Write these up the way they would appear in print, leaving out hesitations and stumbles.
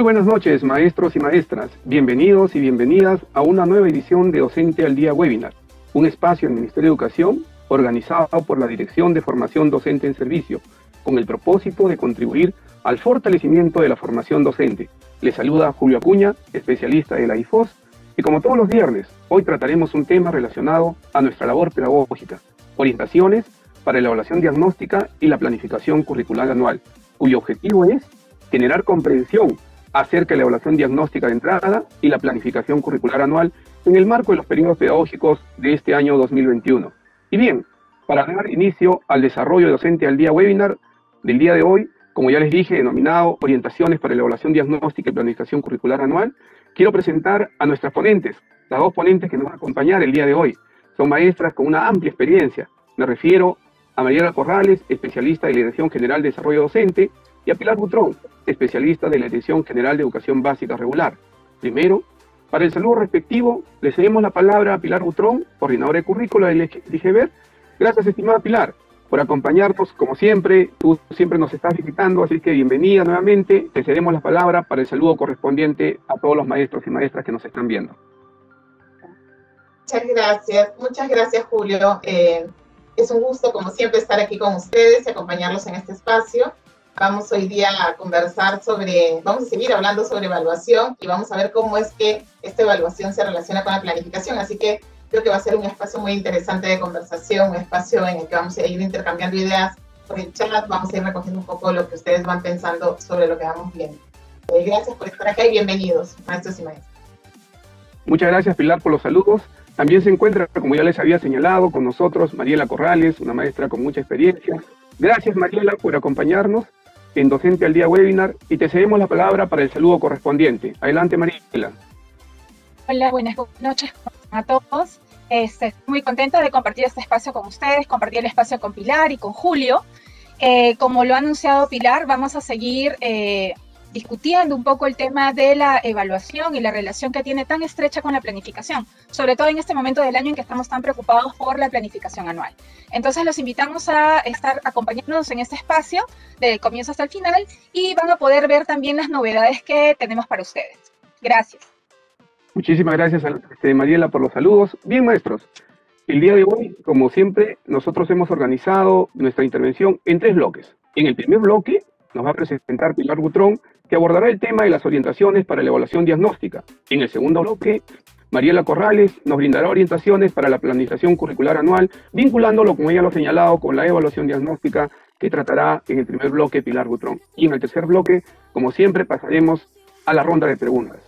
Muy buenas noches, maestros y maestras. Bienvenidos y bienvenidas a una nueva edición de Docente al Día Webinar, un espacio en el Ministerio de Educación organizado por la Dirección de Formación Docente en Servicio, con el propósito de contribuir al fortalecimiento de la formación docente. Les saluda Julio Acuña, especialista de la IFOS, y como todos los viernes, hoy trataremos un tema relacionado a nuestra labor pedagógica, orientaciones para la evaluación diagnóstica y la planificación curricular anual, cuyo objetivo es generar comprensión acerca de la evaluación diagnóstica de entrada y la planificación curricular anual en el marco de los periodos pedagógicos de este año 2021. Y bien, para dar inicio al desarrollo de Docente al Día Webinar del día de hoy, como ya les dije, denominado Orientaciones para la Evaluación Diagnóstica y Planificación Curricular Anual, quiero presentar a nuestras ponentes, las dos ponentes que nos van a acompañar el día de hoy. Son maestras con una amplia experiencia. Me refiero a Mariela Corrales, especialista de la Dirección General de Desarrollo Docente, y a Pilar Butrón, especialista de la Dirección General de Educación Básica Regular. Primero, para el saludo respectivo, le cedemos la palabra a Pilar Butrón, coordinadora de currícula del IGBER. Gracias, estimada Pilar, por acompañarnos, como siempre. Tú siempre nos estás visitando, así que bienvenida nuevamente. Te cedemos la palabra para el saludo correspondiente a todos los maestros y maestras que nos están viendo. Muchas gracias, Julio. Es un gusto, como siempre, estar aquí con ustedes y acompañarlos en este espacio. Vamos hoy día a conversar vamos a seguir hablando sobre evaluación y vamos a ver cómo es que esta evaluación se relaciona con la planificación. Así que creo que va a ser un espacio muy interesante de conversación, un espacio en el que vamos a ir intercambiando ideas por el chat, vamos a ir recogiendo un poco lo que ustedes van pensando sobre lo que vamos viendo. Gracias por estar acá y bienvenidos, maestros y maestras. Muchas gracias, Pilar, por los saludos. También se encuentra, como ya les había señalado, con nosotros Mariela Corrales, una maestra con mucha experiencia. Gracias, Mariela, por acompañarnos en Docente al Día Webinar, y te cedemos la palabra para el saludo correspondiente. Adelante, Mariela. Hola, buenas noches a todos. Estoy muy contenta de compartir este espacio con ustedes, compartir el espacio con Pilar y con Julio. Como lo ha anunciado Pilar, vamos a seguir discutiendo un poco el tema de la evaluación y la relación que tiene tan estrecha con la planificación, sobre todo en este momento del año en que estamos tan preocupados por la planificación anual. Entonces los invitamos a estar acompañándonos en este espacio del comienzo hasta el final y van a poder ver también las novedades que tenemos para ustedes. Gracias. Muchísimas gracias, Mariela, por los saludos. Bien, maestros, el día de hoy, como siempre, nosotros hemos organizado nuestra intervención en 3 bloques. En el primer bloque nos va a presentar Pilar Butrón, que abordará el tema de las orientaciones para la evaluación diagnóstica. En el segundo bloque, Mariela Corrales nos brindará orientaciones para la planificación curricular anual, vinculándolo, como ella lo ha señalado, con la evaluación diagnóstica que tratará en el primer bloque Pilar Butrón. Y en el tercer bloque, como siempre, pasaremos a la ronda de preguntas.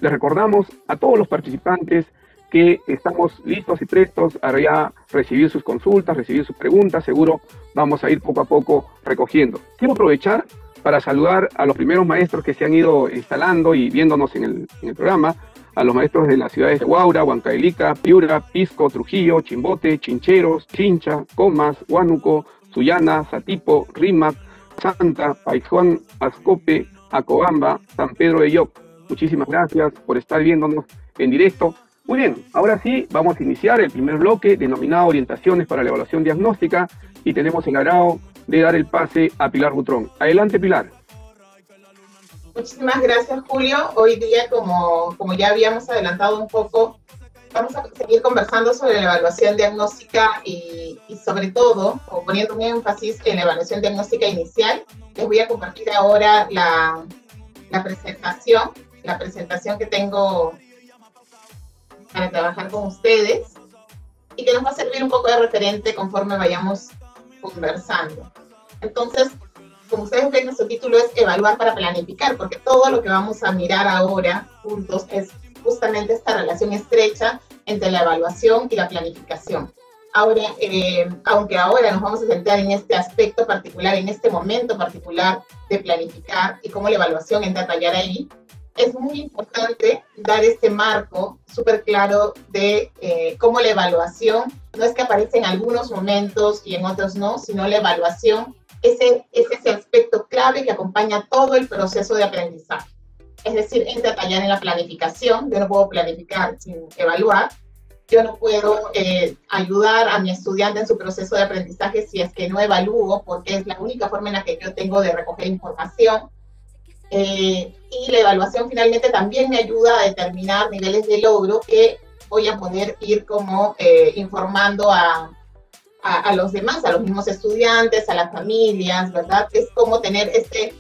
Les recordamos a todos los participantes que estamos listos y prestos a ya recibir sus consultas, recibir sus preguntas. Seguro vamos a ir poco a poco recogiendo. Quiero aprovechar para saludar a los primeros maestros que se han ido instalando y viéndonos en el programa, a los maestros de las ciudades de Huaura, Huancavelica, Piura, Pisco, Trujillo, Chimbote, Chincheros, Chincha, Comas, Huánuco, Sullana, Satipo, Rímac, Santa, Paijuán, Ascope, Acobamba, San Pedro de Yoc. Muchísimas gracias por estar viéndonos en directo. Muy bien, ahora sí, vamos a iniciar el primer bloque denominado Orientaciones para la Evaluación Diagnóstica y tenemos el agrado de dar el pase a Pilar Butrón. Adelante, Pilar. Muchísimas gracias, Julio. Hoy día, como ya habíamos adelantado un poco, vamos a seguir conversando sobre la evaluación diagnóstica y sobre todo, poniendo un énfasis en la evaluación diagnóstica inicial. Les voy a compartir ahora la presentación que tengo para trabajar con ustedes y que nos va a servir un poco de referente conforme vayamos conversando. Entonces, como ustedes ven, nuestro título es Evaluar para planificar, porque todo lo que vamos a mirar ahora juntos es justamente esta relación estrecha entre la evaluación y la planificación. Ahora, aunque ahora nos vamos a centrar en este aspecto particular, en este momento particular de planificar y cómo la evaluación entra a tallar ahí, es muy importante dar este marco súper claro de cómo la evaluación no es que aparece en algunos momentos y en otros no, sino la evaluación es ese aspecto clave que acompaña todo el proceso de aprendizaje. Es decir, entra a tallar en la planificación. Yo no puedo planificar sin evaluar. Yo no puedo ayudar a mi estudiante en su proceso de aprendizaje si es que no evalúo, porque es la única forma en la que yo tengo de recoger información. y la evaluación finalmente también me ayuda a determinar niveles de logro que voy a poder ir como informando a los demás, a los mismos estudiantes, a las familias, ¿verdad? Es como tener este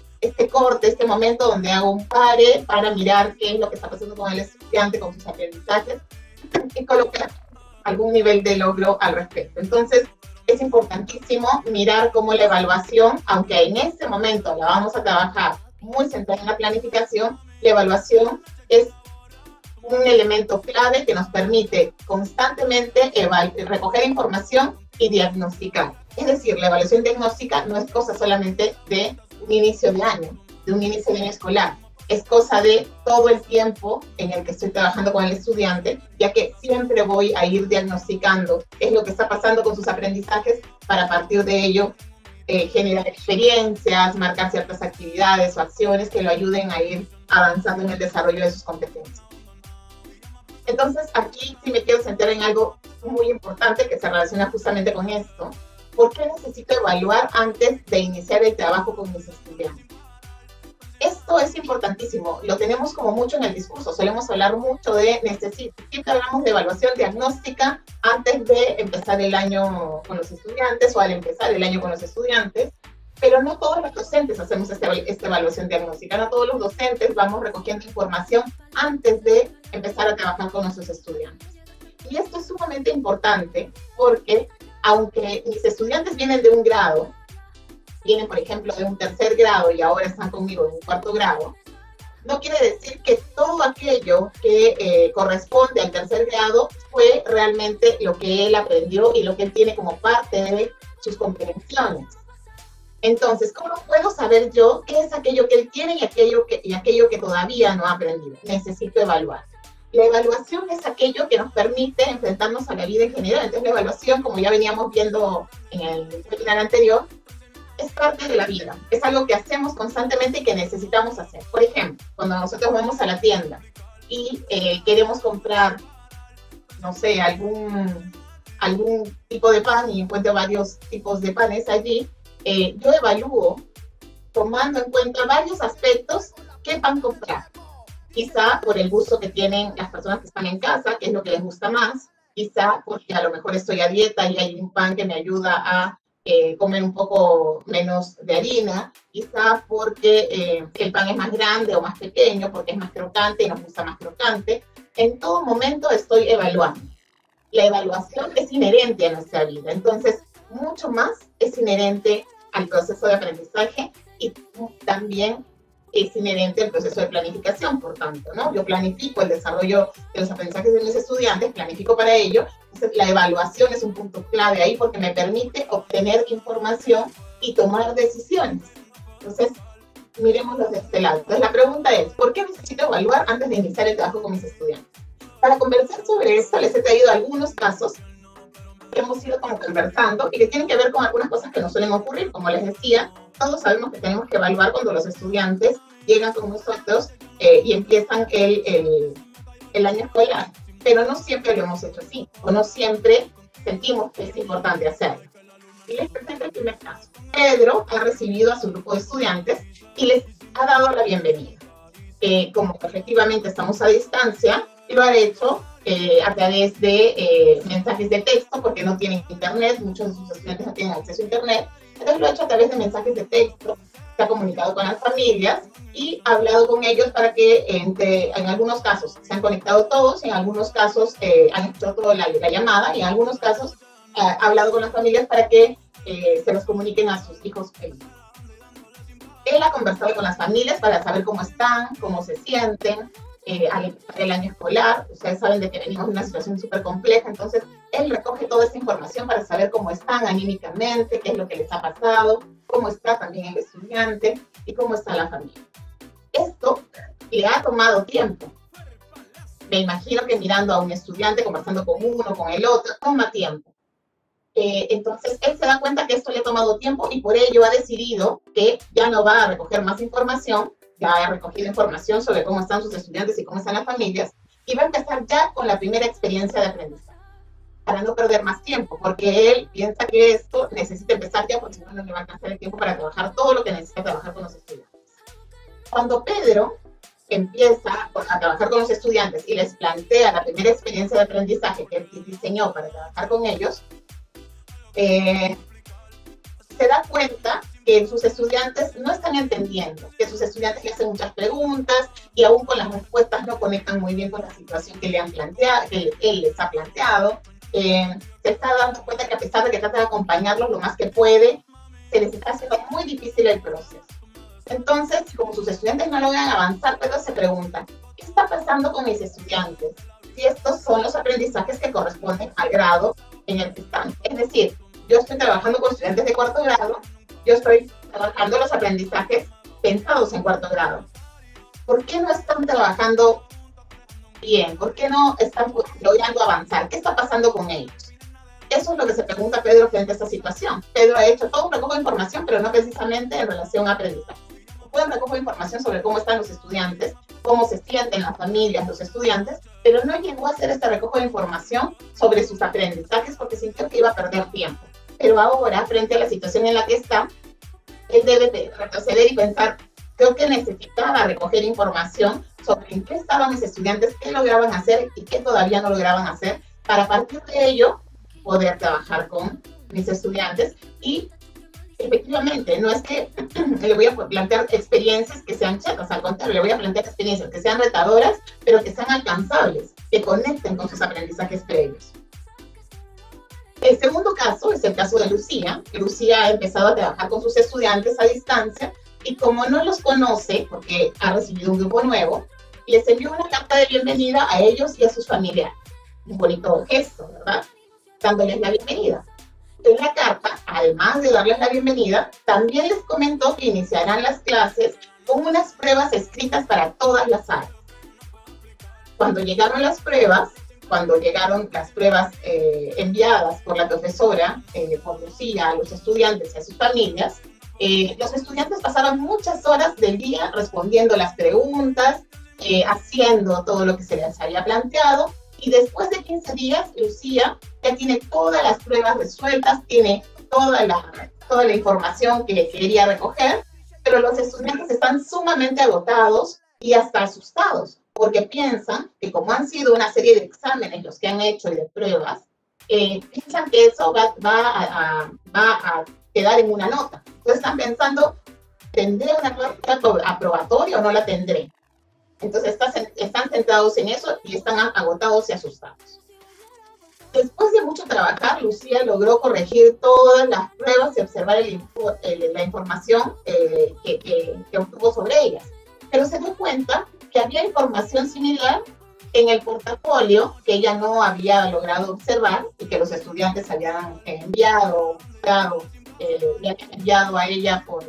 corte, este momento donde hago un pare para mirar qué es lo que está pasando con el estudiante, con sus aprendizajes, y colocar algún nivel de logro al respecto. Entonces, es importantísimo mirar cómo la evaluación, aunque en este momento la vamos a trabajar muy centrada en la planificación, la evaluación es un elemento clave que nos permite constantemente recoger información y diagnosticar. Es decir, la evaluación diagnóstica no es cosa solamente de un inicio de año escolar, es cosa de todo el tiempo en el que estoy trabajando con el estudiante, ya que siempre voy a ir diagnosticando qué es lo que está pasando con sus aprendizajes para a partir de ello generar experiencias, marcar ciertas actividades o acciones que lo ayuden a ir avanzando en el desarrollo de sus competencias. Entonces, aquí sí me quiero centrar en algo muy importante que se relaciona justamente con esto. ¿Por qué necesito evaluar antes de iniciar el trabajo con mis estudiantes? Esto es importantísimo, lo tenemos como mucho en el discurso, solemos hablar mucho de siempre hablamos de evaluación diagnóstica antes de empezar el año con los estudiantes o al empezar el año con los estudiantes, pero no todos los docentes hacemos esta evaluación diagnóstica, no todos los docentes vamos recogiendo información antes de empezar a trabajar con nuestros estudiantes. Y esto es sumamente importante porque aunque mis estudiantes vienen de un grado, vienen por ejemplo de un tercer grado y ahora están conmigo en un cuarto grado, no quiere decir que todo aquello que corresponde al tercer grado fue realmente lo que él aprendió y lo que él tiene como parte de sus comprensiones. Entonces, ¿cómo puedo saber yo qué es aquello que él tiene y aquello que todavía no ha aprendido? Necesito evaluar. La evaluación es aquello que nos permite enfrentarnos a la vida en general. Entonces, la evaluación, como ya veníamos viendo en el webinar anterior, es parte de la vida. Es algo que hacemos constantemente y que necesitamos hacer. Por ejemplo, cuando nosotros vamos a la tienda y queremos comprar, no sé, algún tipo de pan y encuentro varios tipos de panes allí, yo evalúo tomando en cuenta varios aspectos qué pan comprar. Quizá por el gusto que tienen las personas que están en casa, qué es lo que les gusta más, quizá porque a lo mejor estoy a dieta y hay un pan que me ayuda a comer un poco menos de harina, quizá porque el pan es más grande o más pequeño, porque es más crocante y nos gusta más crocante. En todo momento estoy evaluando. La evaluación es inherente a nuestra vida, entonces mucho más es inherente al proceso de aprendizaje y también es inherente al proceso de planificación, por tanto, ¿no? Yo planifico el desarrollo de los aprendizajes de mis estudiantes, planifico para ello, entonces la evaluación es un punto clave ahí porque me permite obtener información y tomar decisiones. Entonces, miremoslo de este lado. Entonces, la pregunta es, ¿por qué necesito evaluar antes de iniciar el trabajo con mis estudiantes? Para conversar sobre esto, les he traído algunos casos que hemos ido como conversando y que tienen que ver con algunas cosas que nos suelen ocurrir. Como les decía, todos sabemos que tenemos que evaluar cuando los estudiantes llegan con nosotros y empiezan el año escolar, pero no siempre lo hemos hecho así, o no siempre sentimos que es importante hacerlo. Y les presento el primer caso. Pedro ha recibido a su grupo de estudiantes y les ha dado la bienvenida. Como efectivamente estamos a distancia, lo ha hecho a través de mensajes de texto, porque no tienen internet, muchos de sus estudiantes no tienen acceso a internet, entonces lo ha hecho a través de mensajes de texto, se ha comunicado con las familias y ha hablado con ellos para que en algunos casos se han conectado todos, en algunos casos han hecho toda la llamada y en algunos casos ha hablado con las familias para que se los comuniquen a sus hijos felices. Él ha conversado con las familias para saber cómo están, cómo se sienten, al empezar el año escolar. Ustedes saben de que venimos de una situación súper compleja, entonces él recoge toda esa información para saber cómo están anímicamente, qué es lo que les ha pasado, cómo está también el estudiante y cómo está la familia. Esto le ha tomado tiempo. Me imagino que mirando a un estudiante, conversando con uno, con el otro, toma tiempo. Entonces él se da cuenta que esto le ha tomado tiempo y por ello ha decidido que ya no va a recoger más información, ya ha recogido información sobre cómo están sus estudiantes y cómo están las familias, y va a empezar ya con la primera experiencia de aprendizaje, para no perder más tiempo, porque él piensa que esto necesita empezar ya, porque si no, no le va a alcanzar el tiempo para trabajar todo lo que necesita trabajar con los estudiantes. Cuando Pedro empieza a trabajar con los estudiantes y les plantea la primera experiencia de aprendizaje que él diseñó para trabajar con ellos, se da cuenta que sus estudiantes no están entendiendo, que sus estudiantes le hacen muchas preguntas y aún con las respuestas no conectan muy bien con la situación que le han planteado, que él les ha planteado. Se está dando cuenta que a pesar de que trata de acompañarlos lo más que puede, se les está haciendo muy difícil el proceso. Entonces, como sus estudiantes no logran avanzar, Pedro se pregunta, ¿qué está pasando con mis estudiantes? Si estos son los aprendizajes que corresponden al grado en el que están. Es decir, yo estoy trabajando con estudiantes de cuarto grado, yo estoy trabajando los aprendizajes pensados en cuarto grado. ¿Por qué no están trabajando bien? ¿Por qué no están logrando avanzar? ¿Qué está pasando con ellos? Eso es lo que se pregunta Pedro frente a esta situación. Pedro ha hecho todo un recojo de información, pero no precisamente en relación a aprendizaje. Fue un recojo de información sobre cómo están los estudiantes, cómo se sienten las familias, los estudiantes, pero no llegó a hacer este recojo de información sobre sus aprendizajes porque sintió que iba a perder tiempo. Pero ahora, frente a la situación en la que está, él debe de retroceder y pensar, creo que necesitaba recoger información sobre en qué estaban mis estudiantes, qué lograban hacer y qué todavía no lograban hacer, para a partir de ello poder trabajar con mis estudiantes. Y efectivamente, no es que le voy a plantear experiencias que sean chetas, al contrario, le voy a plantear experiencias que sean retadoras, pero que sean alcanzables, que conecten con sus aprendizajes previos. El segundo caso es el caso de Lucía. Lucía ha empezado a trabajar con sus estudiantes a distancia y como no los conoce, porque ha recibido un grupo nuevo, les envió una carta de bienvenida a ellos y a sus familiares. Un bonito gesto, ¿verdad? Dándoles la bienvenida. En la carta, además de darles la bienvenida, también les comentó que iniciarán las clases con unas pruebas escritas para todas las áreas. Cuando llegaron las pruebas enviadas por la profesora, por Lucía, a los estudiantes y a sus familias, los estudiantes pasaron muchas horas del día respondiendo las preguntas, haciendo todo lo que se les había planteado, y después de 15 días, Lucía ya tiene todas las pruebas resueltas, tiene toda la información que quería recoger, pero los estudiantes están sumamente agotados y hasta asustados, porque piensan que como han sido una serie de exámenes los que han hecho y de pruebas, piensan que eso va a quedar en una nota. Entonces están pensando, ¿tendré una nota aprobatoria o no la tendré? Entonces están centrados en eso y están agotados y asustados. Después de mucho trabajar, Lucía logró corregir todas las pruebas y observar la información que obtuvo sobre ellas. Pero se dio cuenta que había información similar en el portafolio que ella no había logrado observar y que los estudiantes habían enviado a ella por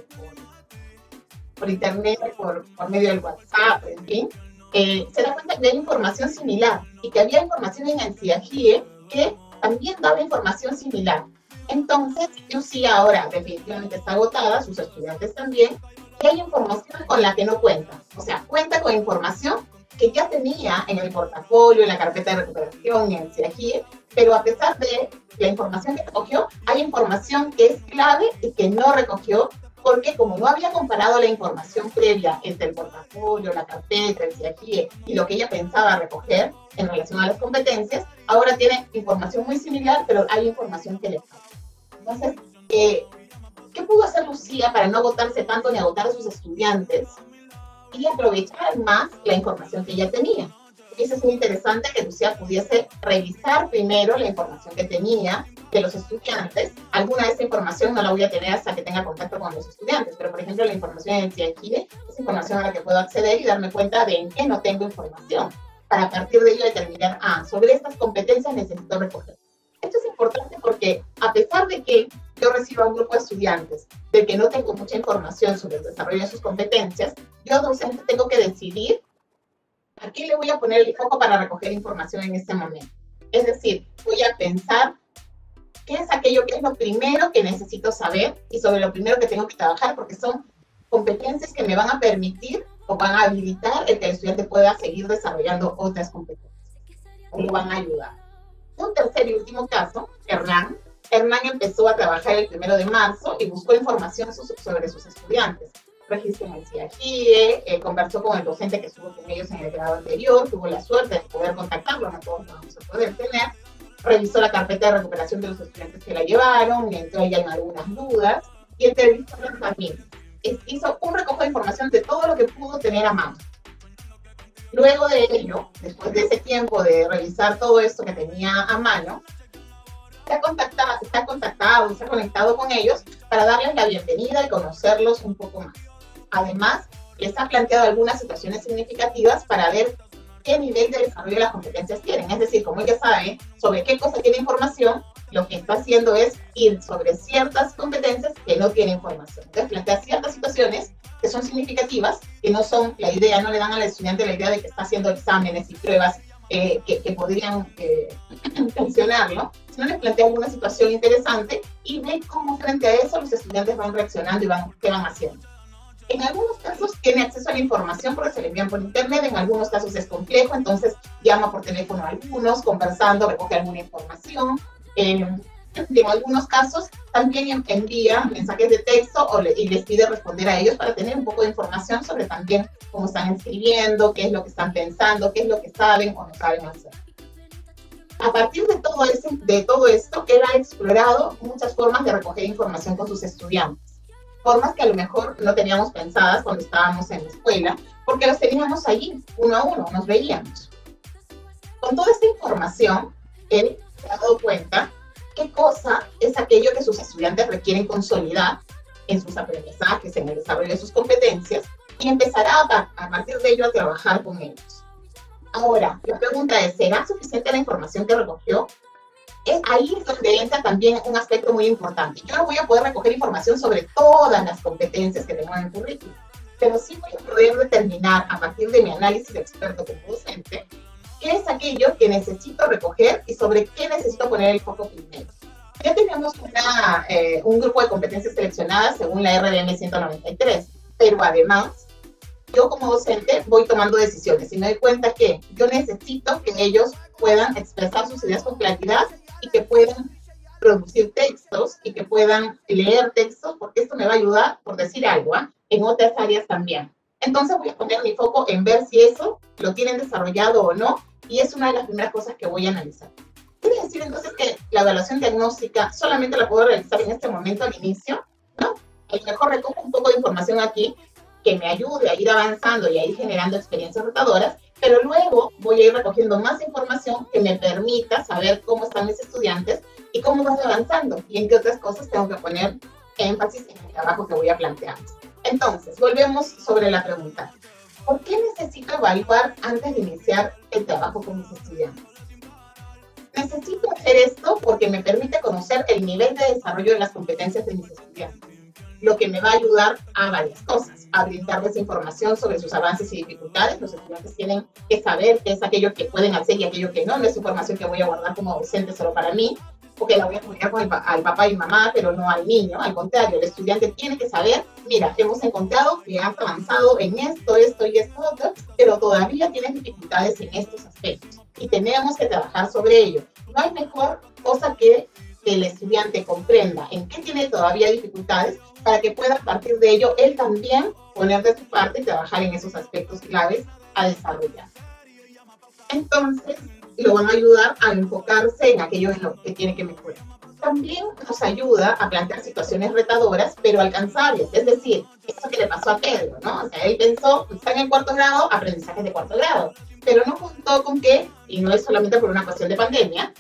internet, por medio del WhatsApp, en fin. Se da cuenta que había información similar y que había información en el CIAGIE que también daba información similar. Entonces, Lucía ahora definitivamente está agotada, sus estudiantes también, y hay información con la que no cuenta. O sea, cuenta con información que ya tenía en el portafolio, en la carpeta de recuperación, en el CIAGIE, pero a pesar de la información que recogió, hay información que es clave y que no recogió, porque como no había comparado la información previa entre el portafolio, la carpeta, el CIAGIE y lo que ella pensaba recoger en relación a las competencias, ahora tiene información muy similar, pero hay información que le falta. Entonces, ¿qué pudo hacer Lucía para no agotarse tanto ni agotar a sus estudiantes y aprovechar más la información que ella tenía? Eso es muy interesante, que Lucía pudiese revisar primero la información que tenía de los estudiantes. Alguna de esa información no la voy a tener hasta que tenga contacto con los estudiantes, pero por ejemplo la información en el CIAGIE es información a la que puedo acceder y darme cuenta de en qué no tengo información, para a partir de ello determinar, sobre estas competencias necesito recoger. Esto es importante porque a pesar de que yo reciba un grupo de estudiantes del que no tengo mucha información sobre el desarrollo de sus competencias, yo docente tengo que decidir a qué le voy a poner el foco para recoger información en este momento. Es decir, voy a pensar qué es aquello que es lo primero que necesito saber y sobre lo primero que tengo que trabajar, porque son competencias que me van a permitir o van a habilitar el que el estudiante pueda seguir desarrollando otras competencias o lo van a ayudar. Un tercer y último caso, Hernán. Hernán empezó a trabajar el 1 de marzo y buscó información sobre sus estudiantes. registro en el CIAGIE, conversó con el docente que estuvo con ellos en el grado anterior, tuvo la suerte de poder contactarlo, no todos lo vamos a poder tener, revisó la carpeta de recuperación de los estudiantes que la llevaron, entró ahí en algunas dudas, y entrevistó a las familias. Hizo un recojo de información de todo lo que pudo tener a mano. Luego de ello, después de ese tiempo de revisar todo esto que tenía a mano, se ha conectado con ellos para darles la bienvenida y conocerlos un poco más. Además, les ha planteado algunas situaciones significativas para ver qué nivel de desarrollo de las competencias tienen. Es decir, como ella sabe sobre qué cosa tiene información, lo que está haciendo es ir sobre ciertas competencias que no tienen información. Entonces, plantea ciertas situaciones que son significativas, que no son la idea, no le dan al estudiante la idea de que está haciendo exámenes y pruebas que podrían tensionarlo, sino les plantea alguna situación interesante y ve cómo frente a eso los estudiantes van reaccionando y qué van haciendo. En algunos casos tiene acceso a la información porque se le envían por internet, en algunos casos es complejo, entonces llama por teléfono a algunos, conversando, recoge alguna información. En algunos casos también envía mensajes de texto y les pide responder a ellos para tener un poco de información sobre también cómo están escribiendo, qué es lo que están pensando, qué es lo que saben o no saben hacer. A partir de todo esto, él ha explorado muchas formas de recoger información con sus estudiantes. Formas que a lo mejor no teníamos pensadas cuando estábamos en la escuela, porque las teníamos allí, uno a uno, nos veíamos. Con toda esta información, él se ha dado cuenta qué cosa es aquello que sus estudiantes requieren consolidar en sus aprendizajes, en el desarrollo de sus competencias, y empezará a partir de ello a trabajar con ellos. Ahora, la pregunta es, ¿será suficiente la información que recogió? Ahí es donde entra también un aspecto muy importante. Yo no voy a poder recoger información sobre todas las competencias que tengo en el currículum, pero sí voy a poder determinar, a partir de mi análisis de experto como docente, qué es aquello que necesito recoger y sobre qué necesito poner el foco primero. Ya tenemos un grupo de competencias seleccionadas según la RDM 193, pero además, yo como docente voy tomando decisiones y me doy cuenta que yo necesito que ellos puedan expresar sus ideas con claridad y que puedan producir textos y que puedan leer textos, porque esto me va a ayudar, por decir algo, en otras áreas también. Entonces voy a poner mi foco en ver si eso lo tienen desarrollado o no, y es una de las primeras cosas que voy a analizar. ¿Quiere decir entonces que la evaluación diagnóstica solamente la puedo realizar en este momento al inicio? ¿No? A lo mejor recojo un poco de información aquí que me ayude a ir avanzando y a ir generando experiencias retadoras, pero luego voy a ir recogiendo más información que me permita saber cómo están mis estudiantes y cómo van avanzando y en qué otras cosas tengo que poner énfasis en el trabajo que voy a plantear. Entonces, volvemos sobre la pregunta. ¿Por qué necesito evaluar antes de iniciar el trabajo con mis estudiantes? Necesito hacer esto porque me permite conocer el nivel de desarrollo de las competencias de mis estudiantes, lo que me va a ayudar a varias cosas, a brindarles información sobre sus avances y dificultades. Los estudiantes tienen que saber qué es aquello que pueden hacer y aquello que no. No es información que voy a guardar como docente solo para mí, porque la voy a comunicar al papá y mamá, pero no al niño. Al contrario, el estudiante tiene que saber, mira, hemos encontrado que has avanzado en esto y esto otro, pero todavía tienes dificultades en estos aspectos y tenemos que trabajar sobre ello. No hay mejor cosa que el estudiante comprenda en qué tiene todavía dificultades para que pueda a partir de ello él también poner de su parte y trabajar en esos aspectos claves a desarrollar. Entonces, lo van a ayudar a enfocarse en aquello en lo que tiene que mejorar. También nos ayuda a plantear situaciones retadoras, pero alcanzables. Es decir, eso que le pasó a Pedro, ¿no? O sea, él pensó, está en el cuarto grado, aprendizajes de cuarto grado, pero no contó con que, y no es solamente por una cuestión de pandemia,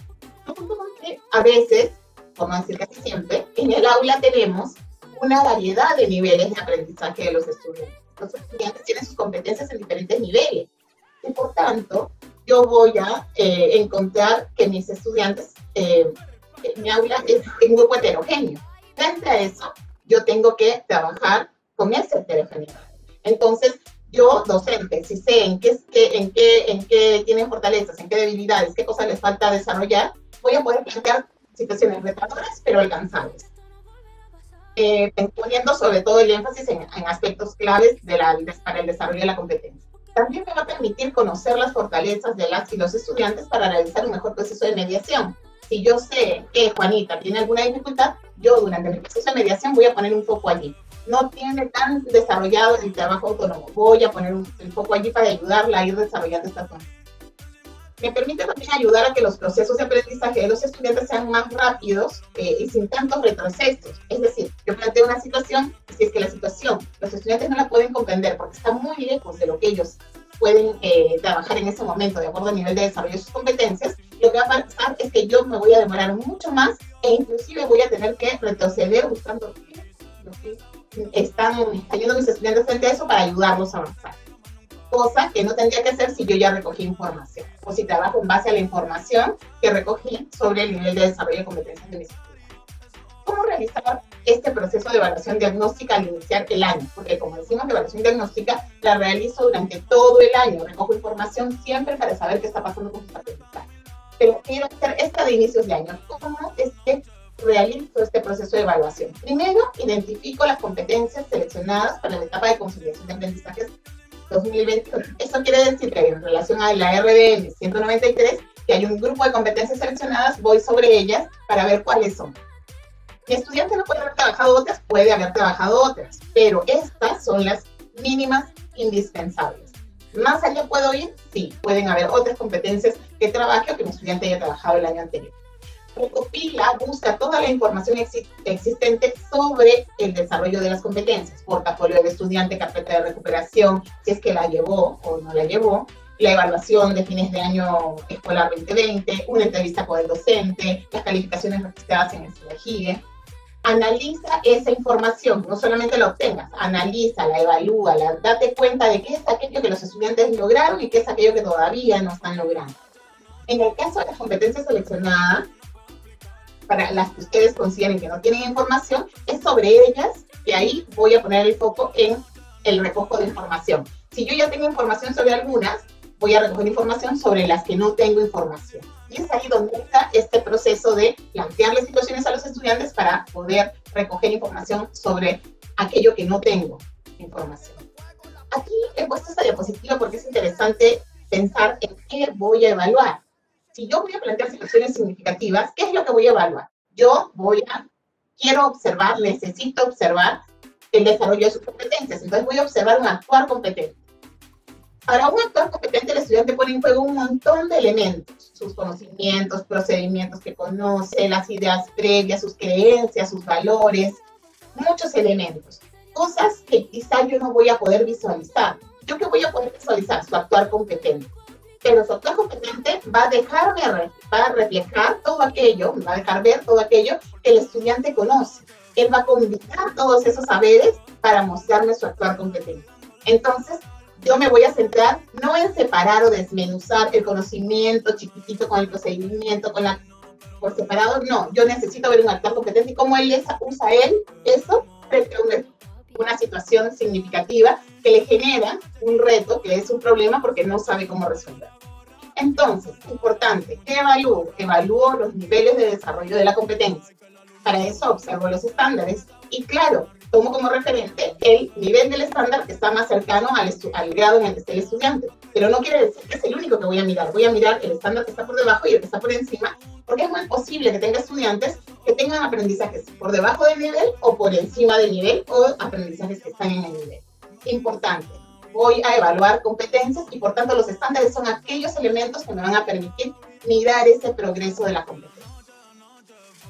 no contó con que a veces, por no decir casi siempre, en el aula tenemos una variedad de niveles de aprendizaje de los estudiantes. Los estudiantes tienen sus competencias en diferentes niveles y por tanto yo voy a encontrar que mis estudiantes, mi aula es un grupo heterogéneo. Frente a eso, yo tengo que trabajar con esa heterogeneidad. Entonces, yo, docente, si sé en qué tienen fortalezas, en qué debilidades, qué cosas les falta desarrollar, voy a poder plantear situaciones retadoras, pero alcanzables. Poniendo sobre todo el énfasis en aspectos claves para el desarrollo de la competencia. También me va a permitir conocer las fortalezas de las y los estudiantes para realizar un mejor proceso de mediación. Si yo sé que Juanita tiene alguna dificultad, yo durante mi proceso de mediación voy a poner un foco allí. no tiene tan desarrollado el trabajo autónomo. Voy a poner el foco allí para ayudarla a ir desarrollando esta zona. Me permite también ayudar a que los procesos de aprendizaje de los estudiantes sean más rápidos y sin tantos retrocesos. Es decir, yo planteo una situación, y si es que la situación los estudiantes no la pueden comprender porque está muy lejos de lo que ellos pueden trabajar en ese momento de acuerdo al nivel de desarrollo de sus competencias, lo que va a pasar es que yo me voy a demorar mucho más e inclusive voy a tener que retroceder buscando lo que están ayudando mis estudiantes frente a eso para ayudarlos a avanzar. Cosa que no tendría que hacer si yo ya recogí información o si trabajo en base a la información que recogí sobre el nivel de desarrollo de competencias de mis estudiantes. ¿Cómo realizar este proceso de evaluación diagnóstica al iniciar el año? Porque como decimos, la evaluación diagnóstica la realizo durante todo el año. Recojo información siempre para saber qué está pasando con sus aprendizajes. Pero quiero hacer esta de inicios de año. ¿Cómo es que realizo este proceso de evaluación? Primero, identifico las competencias seleccionadas para la etapa de consolidación de aprendizajes 2021. Eso quiere decir que en relación a la RDM 193, que hay un grupo de competencias seleccionadas, voy sobre ellas para ver cuáles son. Mi estudiante no puede haber trabajado otras, puede haber trabajado otras, pero estas son las mínimas indispensables. ¿Más allá puedo ir? Sí, pueden haber otras competencias que trabaje o que mi estudiante haya trabajado el año anterior. Recopila, busca toda la información existente sobre el desarrollo de las competencias, portafolio del estudiante, carpeta de recuperación, si es que la llevó o no la llevó, la evaluación de fines de año escolar 2020, una entrevista con el docente, las calificaciones registradas en el SIGIE. Analiza esa información, no solamente la obtengas, analízala, evalúala, date cuenta de qué es aquello que los estudiantes lograron y qué es aquello que todavía no están logrando. En el caso de las competencias seleccionadas, para las que ustedes consideren que no tienen información, es sobre ellas que ahí voy a poner el foco en el recojo de información. Si yo ya tengo información sobre algunas, voy a recoger información sobre las que no tengo información. Y es ahí donde está este proceso de plantearle situaciones a los estudiantes para poder recoger información sobre aquello que no tengo información. Aquí he puesto esta diapositiva porque es interesante pensar en qué voy a evaluar. Si yo voy a plantear situaciones significativas, ¿qué es lo que voy a evaluar? Quiero observar, necesito observar el desarrollo de sus competencias. Entonces voy a observar un actuar competente. Para un actuar competente, el estudiante pone en juego un montón de elementos. Sus conocimientos, procedimientos que conoce, las ideas previas, sus creencias, sus valores, muchos elementos. Cosas que quizá yo no voy a poder visualizar. ¿Yo qué voy a poder visualizar? Su actuar competente. Pero su actuar competente va a reflejar todo aquello, va a dejar ver todo aquello que el estudiante conoce. Él va a combinar todos esos saberes para mostrarme su actuar competente. Entonces, yo me voy a centrar no en separar o desmenuzar el conocimiento chiquitito con el procedimiento, por separado, no. Yo necesito ver un actuar competente y cómo él usa eso frente a una situación significativa que le genera un reto, que es un problema porque no sabe cómo resolver. Entonces, importante, ¿qué evalúo? Evalúo los niveles de desarrollo de la competencia. Para eso observo los estándares y, claro, tomo como referente el nivel del estándar que está más cercano al grado en el que esté el estudiante. Pero no quiere decir que es el único que voy a mirar. Voy a mirar el estándar que está por debajo y el que está por encima, porque es muy posible que tenga estudiantes que tengan aprendizajes por debajo del nivel o por encima del nivel o aprendizajes que están en el nivel. Importante. Voy a evaluar competencias y por tanto los estándares son aquellos elementos que me van a permitir mirar ese progreso de la competencia.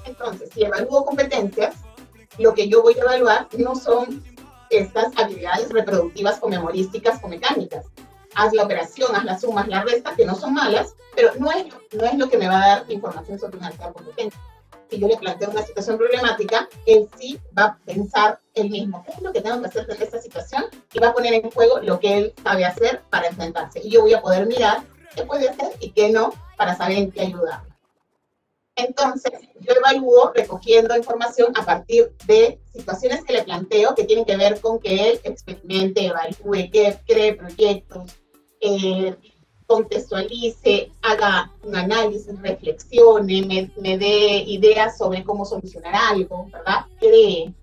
Entonces, si evalúo competencias, lo que yo voy a evaluar no son estas habilidades reproductivas o memorísticas o mecánicas. Haz la operación, haz la suma, haz la resta, que no son malas, pero no es lo que me va a dar información sobre una actuar competente. Si yo le planteo una situación problemática, él sí va a pensar él mismo, ¿qué es lo que tengo que hacer en esta situación? Y va a poner en juego lo que él sabe hacer para enfrentarse. Y yo voy a poder mirar qué puede hacer y qué no, para saber en qué ayudarlo. Entonces, yo evalúo recogiendo información a partir de situaciones que le planteo que tienen que ver con que él experimente, evalúe, que cree proyectos, contextualice, haga un análisis, reflexione, me dé ideas sobre cómo solucionar algo, ¿verdad? Cree.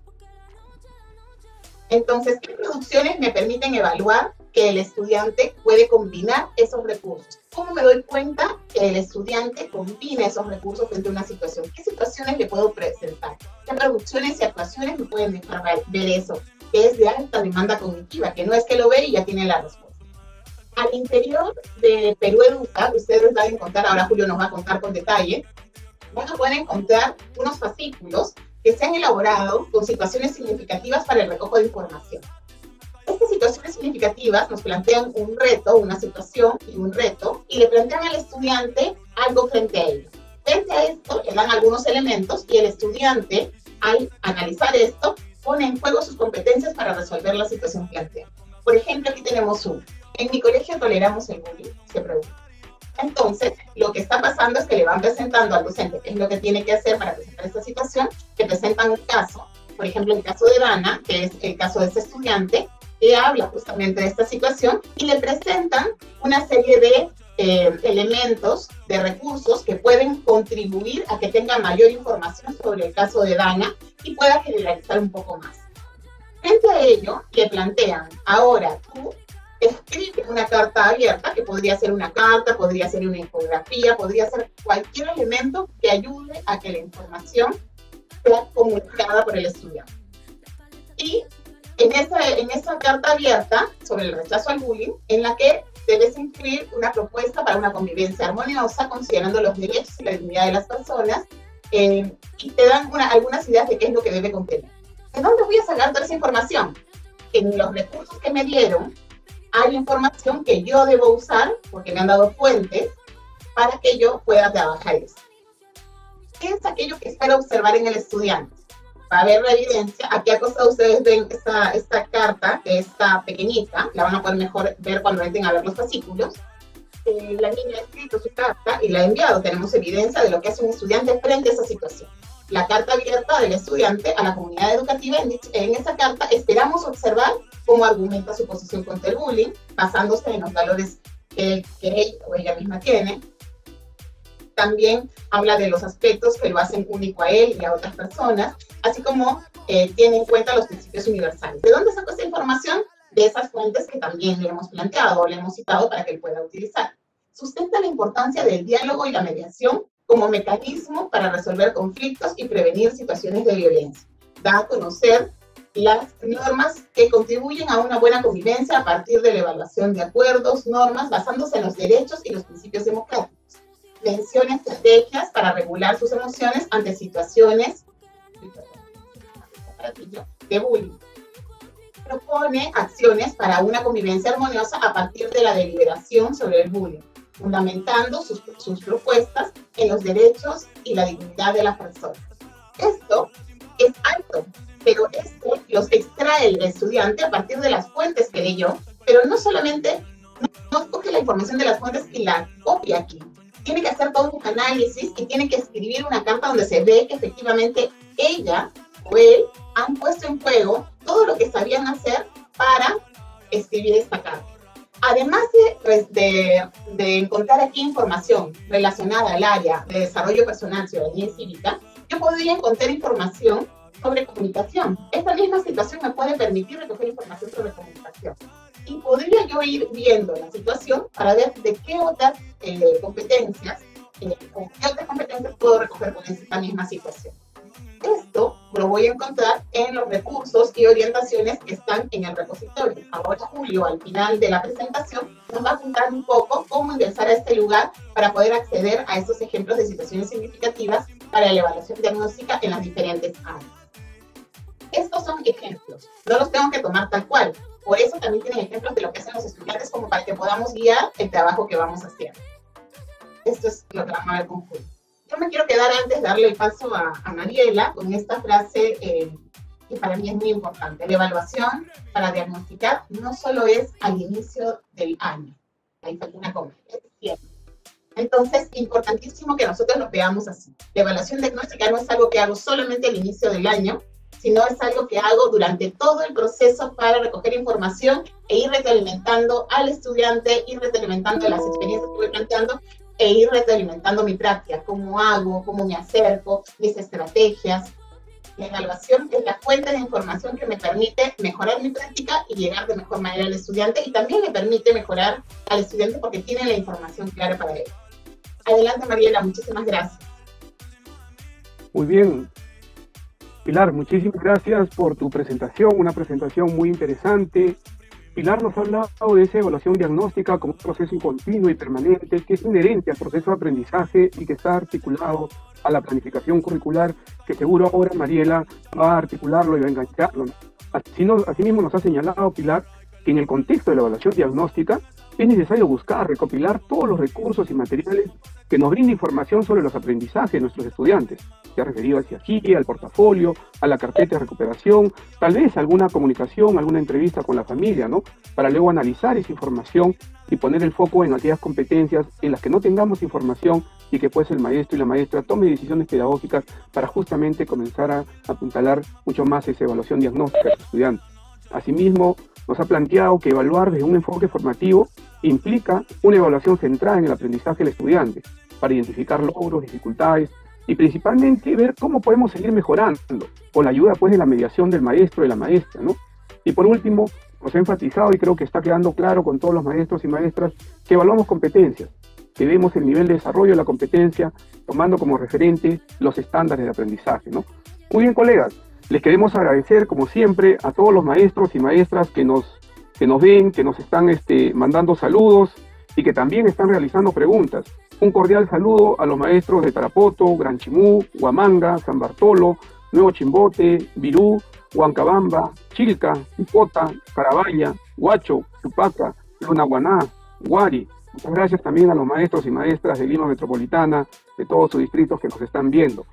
Entonces, ¿qué producciones me permiten evaluar que el estudiante puede combinar esos recursos? ¿Cómo me doy cuenta que el estudiante combina esos recursos frente a una situación? ¿Qué situaciones le puedo presentar? ¿Qué producciones y actuaciones me pueden dejar ver eso? que es de alta demanda cognitiva, que no es que lo ve y ya tiene la respuesta. Al interior de Perú Educa, ustedes van a encontrar, ahora Julio nos va a contar con detalle, van a poder encontrar unos fascículos que se han elaborado con situaciones significativas para el recojo de información. Estas situaciones significativas nos plantean un reto, una situación y un reto, y le plantean al estudiante algo frente a ello. Frente a esto, le dan algunos elementos y el estudiante, al analizar esto, pone en juego sus competencias para resolver la situación planteada. Por ejemplo, aquí tenemos uno. ¿En mi colegio toleramos el bullying?, se pregunta. Entonces, lo que está pasando es que le van presentando al docente qué es lo que tiene que hacer para presentar esta situación, que presentan un caso, por ejemplo, el caso de Dana, que es el caso de este estudiante, que habla justamente de esta situación, y le presentan una serie de elementos, de recursos que pueden contribuir a que tenga mayor información sobre el caso de Dana y pueda generalizar un poco más. Frente a ello, le plantean, ahora tú escribe una carta abierta, que podría ser una carta, podría ser una infografía, podría ser cualquier elemento que ayude a que la información sea comunicada por el estudiante. Y en esa carta abierta sobre el rechazo al bullying, en la que debes incluir una propuesta para una convivencia armoniosa, considerando los derechos y la dignidad de las personas, y te dan algunas ideas de qué es lo que debe contener. ¿De dónde voy a sacar toda esa información? En los recursos que me dieron, hay información que yo debo usar, porque me han dado fuentes, para que yo pueda trabajar eso. ¿Qué es aquello que espero observar en el estudiante? Va a ver la evidencia. Aquí a costado ustedes ven esta carta, que está pequeñita, la van a poder mejor ver cuando entren a ver los fascículos. La niña ha escrito su carta y la ha enviado. Tenemos evidencia de lo que hace un estudiante frente a esa situación. La carta abierta del estudiante a la comunidad educativa, en esa carta esperamos observar cómo argumenta su posición contra el bullying, basándose en los valores que él o ella misma tiene. También habla de los aspectos que lo hacen único a él y a otras personas, así como tiene en cuenta los principios universales. ¿De dónde sacó esta información? De esas fuentes que también le hemos planteado, le hemos citado para que él pueda utilizar. Sustenta la importancia del diálogo y la mediación como mecanismo para resolver conflictos y prevenir situaciones de violencia. Da a conocer las normas que contribuyen a una buena convivencia a partir de la evaluación de acuerdos, normas, basándose en los derechos y los principios democráticos. Menciona estrategias para regular sus emociones ante situaciones de bullying. Propone acciones para una convivencia armoniosa a partir de la deliberación sobre el bullying, fundamentando sus propuestas en los derechos y la dignidad de las personas. Esto es alto, pero esto los extrae el estudiante a partir de las fuentes que leyó, pero no solamente, no coge la información de las fuentes y la copia aquí. Tiene que hacer todo un análisis y tiene que escribir una carta donde se ve que efectivamente ella o él han puesto en juego todo lo que sabían hacer para escribir esta carta. Además de encontrar aquí información relacionada al área de desarrollo personal, ciudadanía y cívica, yo podría encontrar información sobre comunicación. Esta misma situación me puede permitir recoger información sobre comunicación. Y podría yo ir viendo la situación para ver de qué otras competencias o qué otras competencias puedo recoger con esta misma situación. Esto lo voy a encontrar en los recursos y orientaciones que están en el repositorio. Ahora Julio, al final de la presentación, nos va a contar un poco cómo ingresar a este lugar para poder acceder a estos ejemplos de situaciones significativas para la evaluación diagnóstica en las diferentes áreas. Estos son ejemplos, no los tengo que tomar tal cual. Por eso también tienen ejemplos de lo que hacen los estudiantes como para que podamos guiar el trabajo que vamos a hacer. Esto es lo que vamos a ver con Julio. Yo me quiero quedar antes de darle el paso a Mariela con esta frase que para mí es muy importante. La evaluación para diagnosticar no solo es al inicio del año. Ahí falta una coma, es siempre. Entonces, importantísimo que nosotros lo veamos así. La evaluación diagnóstica no es algo que hago solamente al inicio del año, sino es algo que hago durante todo el proceso para recoger información e ir retroalimentando al estudiante, ir retroalimentando las experiencias que voy planteando e ir retroalimentando mi práctica, cómo hago, cómo me acerco, mis estrategias. La evaluación es la fuente de información que me permite mejorar mi práctica y llegar de mejor manera al estudiante, y también le permite mejorar al estudiante porque tiene la información clara para él. Adelante, Mariela, muchísimas gracias. Muy bien. Pilar, muchísimas gracias por tu presentación, una presentación muy interesante. Pilar nos ha hablado de esa evaluación diagnóstica como un proceso continuo y permanente que es inherente al proceso de aprendizaje y que está articulado a la planificación curricular, que seguro ahora Mariela va a articularlo y va a engancharlo. Asimismo nos ha señalado Pilar que en el contexto de la evaluación diagnóstica es necesario buscar, recopilar todos los recursos y materiales que nos brinden información sobre los aprendizajes de nuestros estudiantes. Se ha referido hacia aquí, al portafolio, a la carpeta de recuperación, tal vez alguna comunicación, alguna entrevista con la familia, ¿no? Para luego analizar esa información y poner el foco en aquellas competencias en las que no tengamos información y que pues el maestro y la maestra tome decisiones pedagógicas para justamente comenzar a apuntalar mucho más esa evaluación diagnóstica de los estudiantes. Asimismo, nos ha planteado que evaluar desde un enfoque formativo implica una evaluación centrada en el aprendizaje del estudiante, para identificar logros, dificultades y principalmente ver cómo podemos seguir mejorando, con la ayuda pues de la mediación del maestro y la maestra, ¿no? Y por último, nos ha enfatizado y creo que está quedando claro con todos los maestros y maestras que evaluamos competencias, que vemos el nivel de desarrollo de la competencia tomando como referente los estándares de aprendizaje, ¿no? Muy bien, colegas. Les queremos agradecer, como siempre, a todos los maestros y maestras que nos ven, que nos están mandando saludos y que también están realizando preguntas. Un cordial saludo a los maestros de Tarapoto, Gran Chimú, Huamanga, San Bartolo, Nuevo Chimbote, Virú, Huancabamba, Chilca, Cipota, Carabaya, Huacho, Chupaca, Lunaguaná, Huari. Muchas gracias también a los maestros y maestras de Lima Metropolitana, de todos sus distritos que nos están viendo.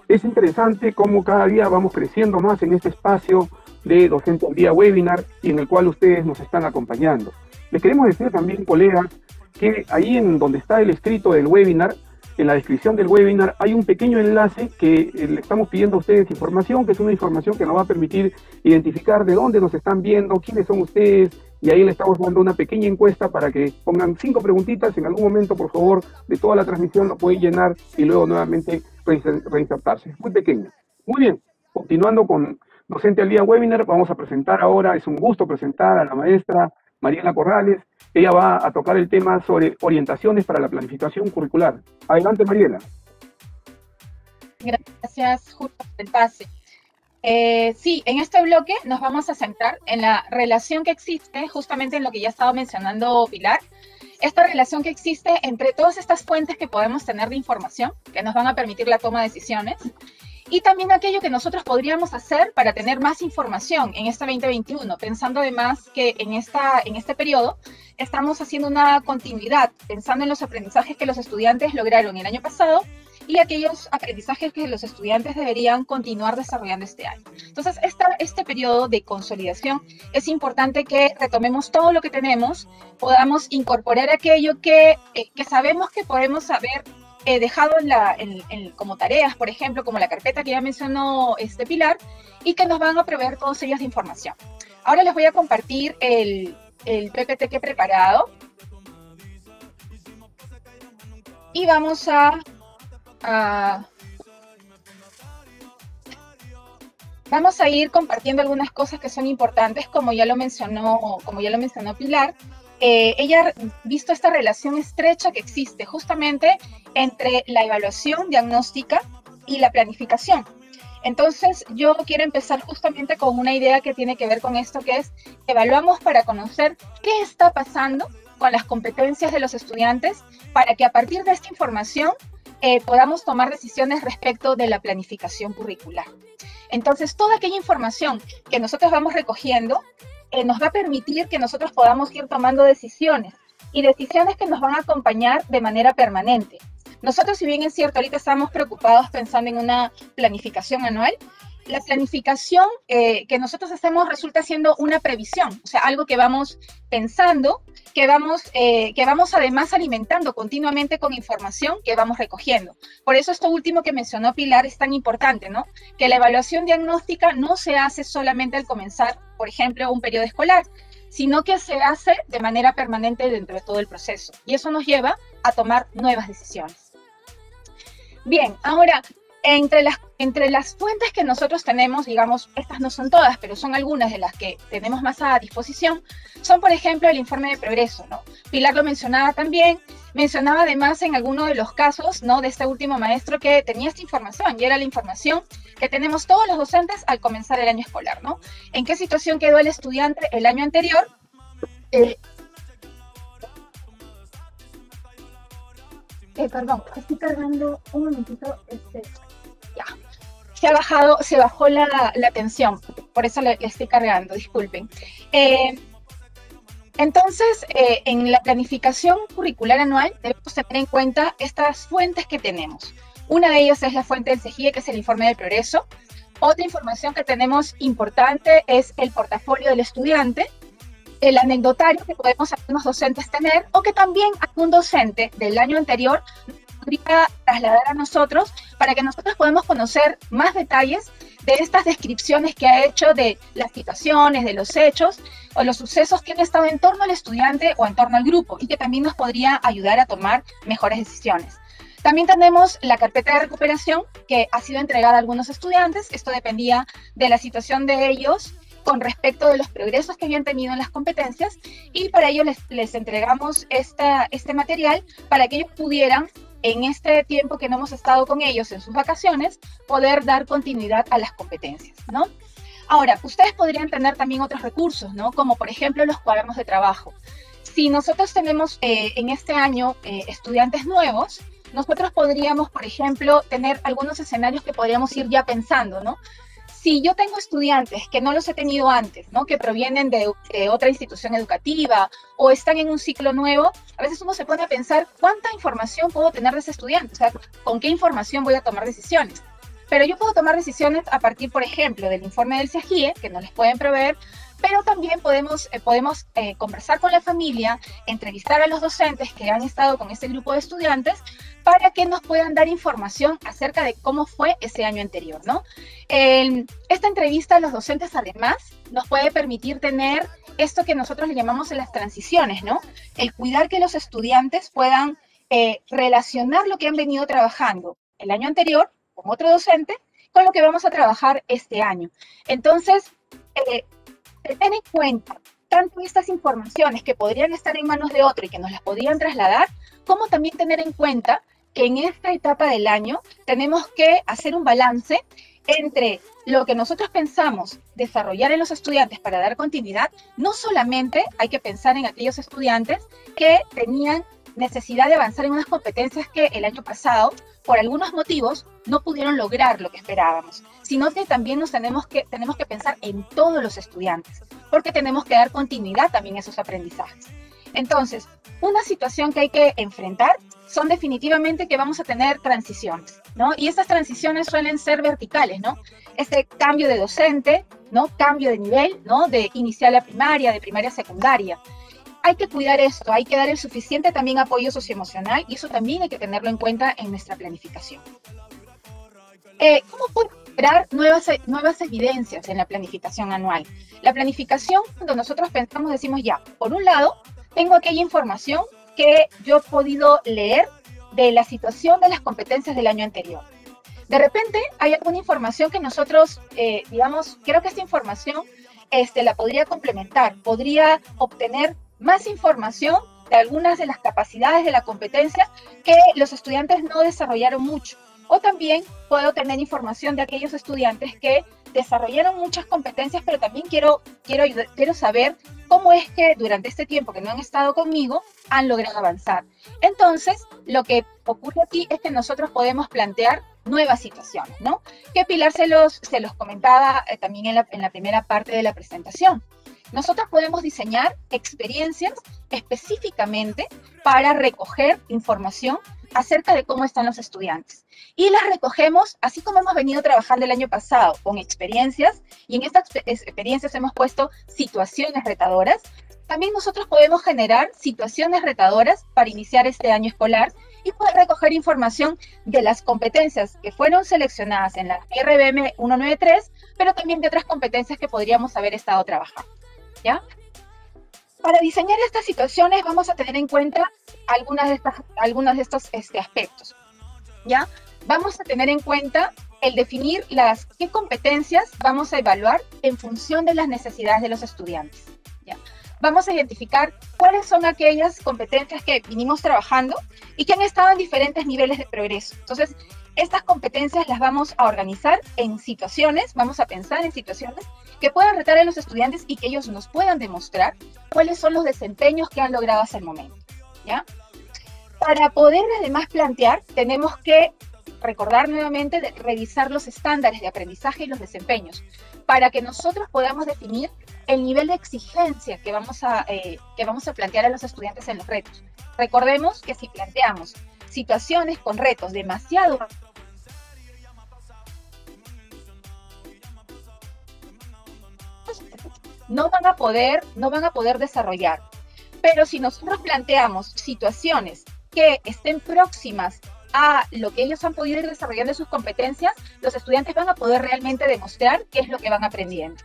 Es interesante cómo cada día vamos creciendo más en este espacio de Docente al Día Webinar y en el cual ustedes nos están acompañando. Les queremos decir también, colegas, que ahí en donde está el escrito del webinar, en la descripción del webinar, hay un pequeño enlace que le estamos pidiendo a ustedes información, que es una información que nos va a permitir identificar de dónde nos están viendo, quiénes son ustedes, y ahí le estamos dando una pequeña encuesta para que pongan 5 preguntitas en algún momento, por favor, de toda la transmisión, lo pueden llenar y luego nuevamente reinsertarse. Muy pequeña. Muy bien, continuando con Docente al Día Webinar, vamos a presentar ahora, es un gusto presentar a la maestra Mariela Corrales. Ella va a tocar el tema sobre orientaciones para la planificación curricular. Adelante, Mariela. Gracias, Julio, por el pase. Sí, en este bloque nos vamos a centrar en la relación que existe, justamente en lo que ya estaba mencionando Pilar, esta relación que existe entre todas estas fuentes que podemos tener de información, que nos van a permitir la toma de decisiones, y también aquello que nosotros podríamos hacer para tener más información en este 2021, pensando además que en este periodo estamos haciendo una continuidad, pensando en los aprendizajes que los estudiantes lograron el año pasado y aquellos aprendizajes que los estudiantes deberían continuar desarrollando este año. Entonces, este periodo de consolidación es importante que retomemos todo lo que tenemos, podamos incorporar aquello que sabemos que podemos haber dejado como tareas, por ejemplo, como la carpeta que ya mencionó Pilar, y que nos van a proveer todos ellos de información. Ahora les voy a compartir el PPT que he preparado. Y vamos a ir compartiendo algunas cosas que son importantes, como ya lo mencionó Pilar. Ella ha visto esta relación estrecha que existe justamente entre la evaluación diagnóstica y la planificación. Entonces, yo quiero empezar justamente con una idea que tiene que ver con esto, que es evaluamos para conocer qué está pasando con las competencias de los estudiantes para que a partir de esta información podamos tomar decisiones respecto de la planificación curricular. Entonces, toda aquella información que nosotros vamos recogiendo nos va a permitir que nosotros podamos ir tomando decisiones y decisiones que nos van a acompañar de manera permanente. Nosotros, si bien es cierto, ahorita estamos preocupados pensando en una planificación anual, la planificación que nosotros hacemos resulta siendo una previsión, o sea, algo que vamos pensando, que vamos además alimentando continuamente con información que vamos recogiendo. Por eso esto último que mencionó Pilar es tan importante, ¿no? Que la evaluación diagnóstica no se hace solamente al comenzar, por ejemplo, un periodo escolar, sino que se hace de manera permanente dentro de todo el proceso. Y eso nos lleva a tomar nuevas decisiones. Bien, ahora, Entre las fuentes que nosotros tenemos, digamos, estas no son todas, pero son algunas de las que tenemos más a disposición, son, por ejemplo, el informe de progreso, ¿no? Pilar lo mencionaba también, mencionaba además en alguno de los casos, ¿no?, de este último maestro que tenía esta información, y era la información que tenemos todos los docentes al comenzar el año escolar, ¿no? ¿En qué situación quedó el estudiante el año anterior? Perdón, estoy cargando un momentito, ya. Se bajó la tensión, por eso le estoy cargando, disculpen. Entonces, en la planificación curricular anual debemos tener en cuenta estas fuentes que tenemos. Una de ellas es la fuente del CEGIE, que es el informe de progreso. Otra información que tenemos importante es el portafolio del estudiante, el anecdotario que podemos algunos docentes tener, o que también algún docente del año anterior podría trasladar a nosotros para que nosotros podamos conocer más detalles de estas descripciones que ha hecho de las situaciones, de los hechos o los sucesos que han estado en torno al estudiante o en torno al grupo, y que también nos podría ayudar a tomar mejores decisiones. También tenemos la carpeta de recuperación que ha sido entregada a algunos estudiantes. Esto dependía de la situación de ellos con respecto de los progresos que habían tenido en las competencias, y para ello les entregamos este material para que ellos pudieran, en este tiempo que no hemos estado con ellos en sus vacaciones, poder dar continuidad a las competencias, ¿no? Ahora, ustedes podrían tener también otros recursos, ¿no? Como por ejemplo los cuadernos de trabajo. Si nosotros tenemos en este año estudiantes nuevos, nosotros podríamos, por ejemplo, tener algunos escenarios que podríamos ir ya pensando, ¿no? Si yo tengo estudiantes que no los he tenido antes, ¿no?, que provienen de otra institución educativa o están en un ciclo nuevo, a veces uno se pone a pensar cuánta información puedo tener de ese estudiante, o sea, con qué información voy a tomar decisiones. Pero yo puedo tomar decisiones a partir, por ejemplo, del informe del CEGIE, que nos les pueden proveer, pero también podemos conversar con la familia, entrevistar a los docentes que han estado con ese grupo de estudiantes para que nos puedan dar información acerca de cómo fue ese año anterior, ¿no? Esta entrevista a los docentes además nos puede permitir tener esto que nosotros le llamamos las transiciones, ¿no? El cuidar que los estudiantes puedan relacionar lo que han venido trabajando el año anterior con otro docente con lo que vamos a trabajar este año. Entonces, ten en cuenta tanto estas informaciones que podrían estar en manos de otro y que nos las podrían trasladar, como también tener en cuenta que en esta etapa del año tenemos que hacer un balance entre lo que nosotros pensamos desarrollar en los estudiantes para dar continuidad. No solamente hay que pensar en aquellos estudiantes que tenían necesidad de avanzar en unas competencias que el año pasado, por algunos motivos, no pudieron lograr lo que esperábamos, sino que también tenemos que pensar en todos los estudiantes, porque tenemos que dar continuidad también a esos aprendizajes. Entonces, una situación que hay que enfrentar son definitivamente que vamos a tener transiciones, ¿no? Y estas transiciones suelen ser verticales, ¿no? Este cambio de docente, ¿no? Cambio de nivel, ¿no? De inicial a primaria, de primaria a secundaria. Hay que cuidar esto, hay que dar el suficiente también apoyo socioemocional, y eso también hay que tenerlo en cuenta en nuestra planificación. ¿Cómo podemos generar nuevas evidencias en la planificación anual? La planificación, cuando nosotros pensamos, decimos ya, por un lado, tengo aquella información que yo he podido leer de la situación de las competencias del año anterior. De repente hay alguna información que nosotros, digamos, creo que esta información la podría complementar, podría obtener más información de algunas de las capacidades de la competencia que los estudiantes no desarrollaron mucho. O también puedo tener información de aquellos estudiantes que desarrollaron muchas competencias, pero también quiero saber cómo es que durante este tiempo que no han estado conmigo han logrado avanzar. Entonces, lo que ocurre aquí es que nosotros podemos plantear nuevas situaciones, ¿no? Que Pilar se los comentaba también en la primera parte de la presentación. Nosotros podemos diseñar experiencias específicamente para recoger información acerca de cómo están los estudiantes. Y las recogemos, así como hemos venido trabajando el año pasado, con experiencias, y en estas experiencias hemos puesto situaciones retadoras. También nosotros podemos generar situaciones retadoras para iniciar este año escolar y poder recoger información de las competencias que fueron seleccionadas en la RBM 193, pero también de otras competencias que podríamos haber estado trabajando, ¿ya? Para diseñar estas situaciones vamos a tener en cuenta algunas de estos aspectos, ¿ya? vamos a tener en cuenta el definir qué competencias vamos a evaluar en función de las necesidades de los estudiantes. ¿Ya? Vamos a identificar cuáles son aquellas competencias que vinimos trabajando y que han estado en diferentes niveles de progreso. Entonces, estas competencias las vamos a organizar en situaciones, vamos a pensar en situaciones que puedan retar a los estudiantes y que ellos nos puedan demostrar cuáles son los desempeños que han logrado hasta el momento. ¿Ya? Para poder además plantear, tenemos que recordar nuevamente de revisar los estándares de aprendizaje y los desempeños, para que nosotros podamos definir el nivel de exigencia que vamos a plantear a los estudiantes en los retos. Recordemos que si planteamos situaciones con retos demasiado no van a poder desarrollar. Pero si nosotros planteamos situaciones que estén próximas a lo que ellos han podido ir desarrollando en sus competencias, los estudiantes van a poder realmente demostrar qué es lo que van aprendiendo.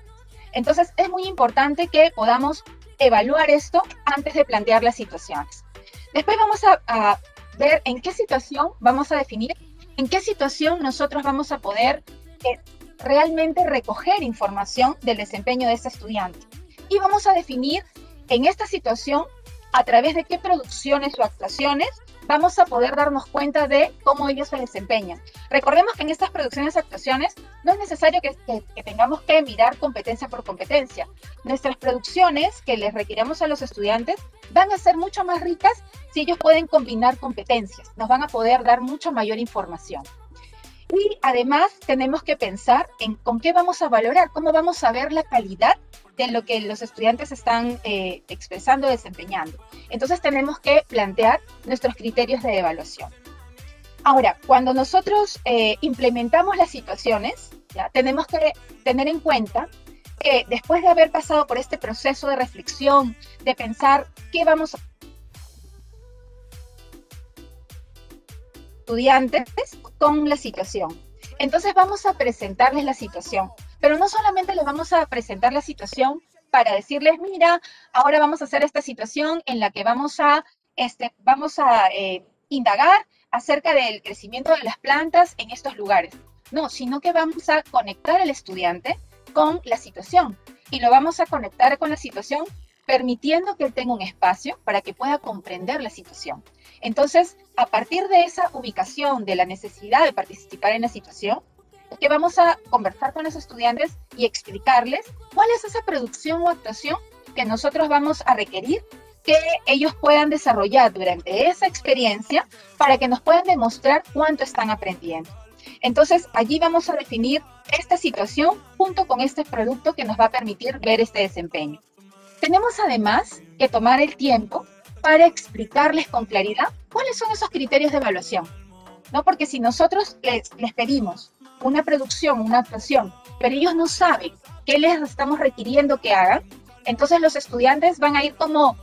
Entonces, es muy importante que podamos evaluar esto antes de plantear las situaciones. Después vamos a ver en qué situación vamos a definir, en qué situación nosotros vamos a poder realmente recoger información del desempeño de este estudiante. Y vamos a definir en esta situación a través de qué producciones o actuaciones vamos a poder darnos cuenta de cómo ellos se desempeñan. Recordemos que en estas producciones y actuaciones no es necesario que tengamos que mirar competencia por competencia. Nuestras producciones que les requiramos a los estudiantes van a ser mucho más ricas si ellos pueden combinar competencias. Nos van a poder dar mucha mayor información. Y además tenemos que pensar en con qué vamos a valorar, cómo vamos a ver la calidad de lo que los estudiantes están expresando, desempeñando. Entonces tenemos que plantear nuestros criterios de evaluación. Ahora, cuando nosotros implementamos las situaciones, ¿ya? Tenemos que tener en cuenta que después de haber pasado por este proceso de reflexión, de pensar qué vamos a estudiantes con la situación. Entonces vamos a presentarles la situación, pero no solamente les vamos a presentar la situación para decirles, mira, ahora vamos a hacer esta situación en la que vamos a indagar acerca del crecimiento de las plantas en estos lugares. No, sino que vamos a conectar al estudiante con la situación y lo vamos a conectar con la situación permitiendo que él tenga un espacio para que pueda comprender la situación. Entonces, a partir de esa ubicación de la necesidad de participar en la situación, que vamos a conversar con los estudiantes y explicarles cuál es esa producción o actuación que nosotros vamos a requerir que ellos puedan desarrollar durante esa experiencia para que nos puedan demostrar cuánto están aprendiendo. Entonces, allí vamos a definir esta situación junto con este producto que nos va a permitir ver este desempeño. Tenemos además que tomar el tiempo para explicarles con claridad cuáles son esos criterios de evaluación, ¿no? Porque si nosotros les pedimos una producción, una actuación, pero ellos no saben qué les estamos requiriendo que hagan, entonces los estudiantes van a ir como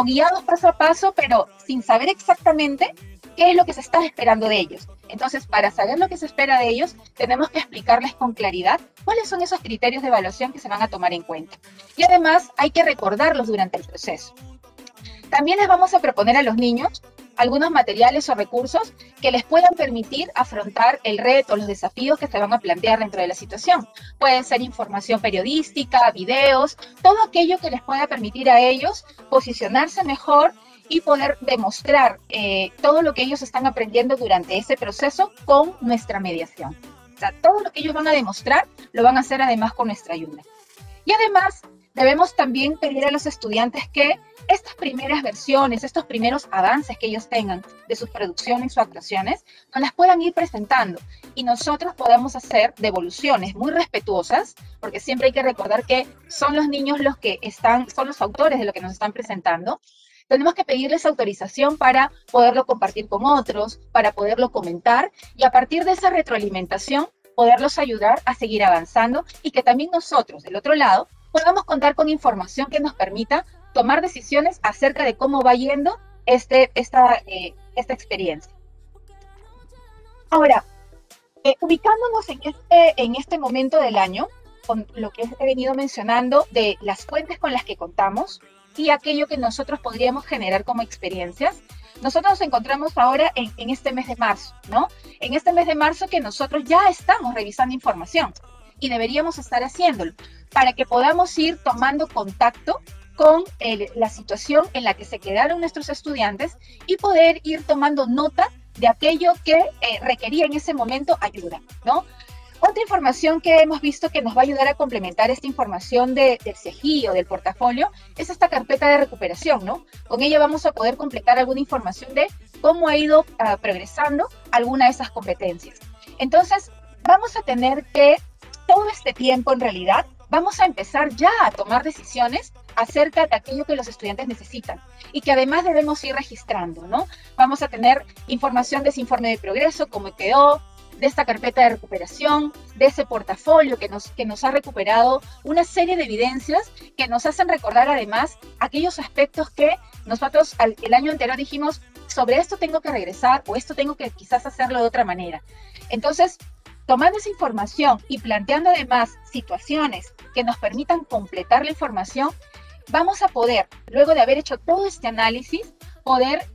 guiados paso a paso, pero sin saber exactamente qué es lo que se está esperando de ellos. Entonces, para saber lo que se espera de ellos, tenemos que explicarles con claridad cuáles son esos criterios de evaluación que se van a tomar en cuenta. Y además, hay que recordarlos durante el proceso. También les vamos a proponer a los niños algunos materiales o recursos que les puedan permitir afrontar el reto, los desafíos que se van a plantear dentro de la situación. Pueden ser información periodística, videos, todo aquello que les pueda permitir a ellos posicionarse mejor y poder demostrar todo lo que ellos están aprendiendo durante ese proceso con nuestra mediación. O sea, todo lo que ellos van a demostrar lo van a hacer además con nuestra ayuda. Y además, debemos también pedir a los estudiantes que estas primeras versiones, estos primeros avances que ellos tengan de sus producciones o actuaciones, nos las puedan ir presentando y nosotros podamos hacer devoluciones muy respetuosas, porque siempre hay que recordar que son los niños los que son los autores de lo que nos están presentando. Tenemos que pedirles autorización para poderlo compartir con otros, para poderlo comentar y a partir de esa retroalimentación poderlos ayudar a seguir avanzando y que también nosotros, del otro lado, podamos contar con información que nos permita tomar decisiones acerca de cómo va yendo esta experiencia. Ahora, ubicándonos en este momento del año, con lo que he venido mencionando de las fuentes con las que contamos y aquello que nosotros podríamos generar como experiencias, Nosotros nos encontramos ahora en este mes de marzo, ¿no? En este mes de marzo que nosotros ya estamos revisando información y deberíamos estar haciéndolo para que podamos ir tomando contacto con la situación en la que se quedaron nuestros estudiantes y poder ir tomando nota de aquello que requería en ese momento ayuda, ¿no? Otra información que hemos visto que nos va a ayudar a complementar esta información del CEGI o del portafolio es esta carpeta de recuperación, ¿no? Con ella vamos a poder completar alguna información de cómo ha ido progresando alguna de esas competencias. Entonces, vamos a tener que, todo este tiempo en realidad, vamos a empezar ya a tomar decisiones acerca de aquello que los estudiantes necesitan y que además debemos ir registrando, ¿no? Vamos a tener información de ese informe de progreso, cómo quedó, de esta carpeta de recuperación, de ese portafolio que nos ha recuperado una serie de evidencias que nos hacen recordar además aquellos aspectos que nosotros el año anterior dijimos, sobre esto tengo que regresar o esto tengo que quizás hacerlo de otra manera. Entonces, tomando esa información y planteando además situaciones que nos permitan completar la información, vamos a poder, luego de haber hecho todo este análisis, poder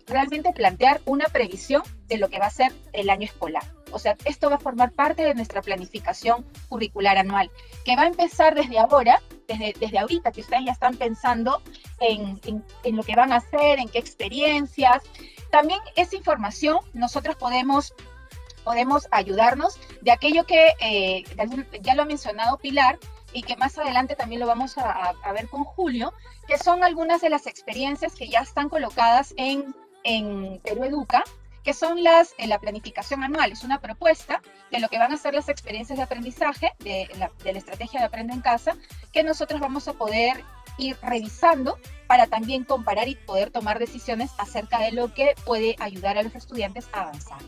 realmente plantear una previsión de lo que va a ser el año escolar. O sea, esto va a formar parte de nuestra planificación curricular anual, que va a empezar desde ahora, desde ahorita, que ustedes ya están pensando en lo que van a hacer, en qué experiencias. También esa información nosotros podemos ayudarnos de aquello que ya lo ha mencionado Pilar, y que más adelante también lo vamos a ver con Julio, que son algunas de las experiencias que ya están colocadas en Perú Educa, que son la planificación anual. Es una propuesta de lo que van a ser las experiencias de aprendizaje de la estrategia de Aprende en Casa, que nosotros vamos a poder ir revisando para también comparar y poder tomar decisiones acerca de lo que puede ayudar a los estudiantes a avanzar.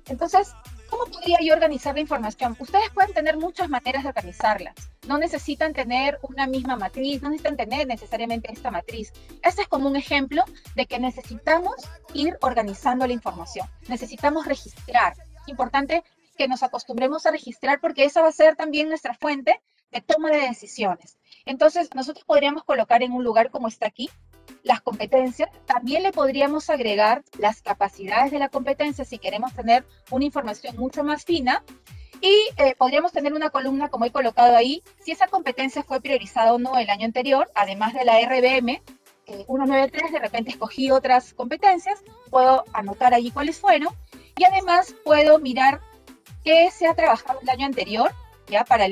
Entonces, ¿cómo podría yo organizar la información? Ustedes pueden tener muchas maneras de organizarla. No necesitan tener una misma matriz, no necesitan tener necesariamente esta matriz. Este es como un ejemplo de que necesitamos ir organizando la información. Necesitamos registrar. Es importante que nos acostumbremos a registrar porque esa va a ser también nuestra fuente de toma de decisiones. Entonces, nosotros podríamos colocar en un lugar como está aquí, las competencias, también le podríamos agregar las capacidades de la competencia si queremos tener una información mucho más fina y podríamos tener una columna como he colocado ahí, si esa competencia fue priorizada o no el año anterior, además de la RBM 193, de repente escogí otras competencias, puedo anotar allí cuáles fueron y además puedo mirar qué se ha trabajado el año anterior, ya para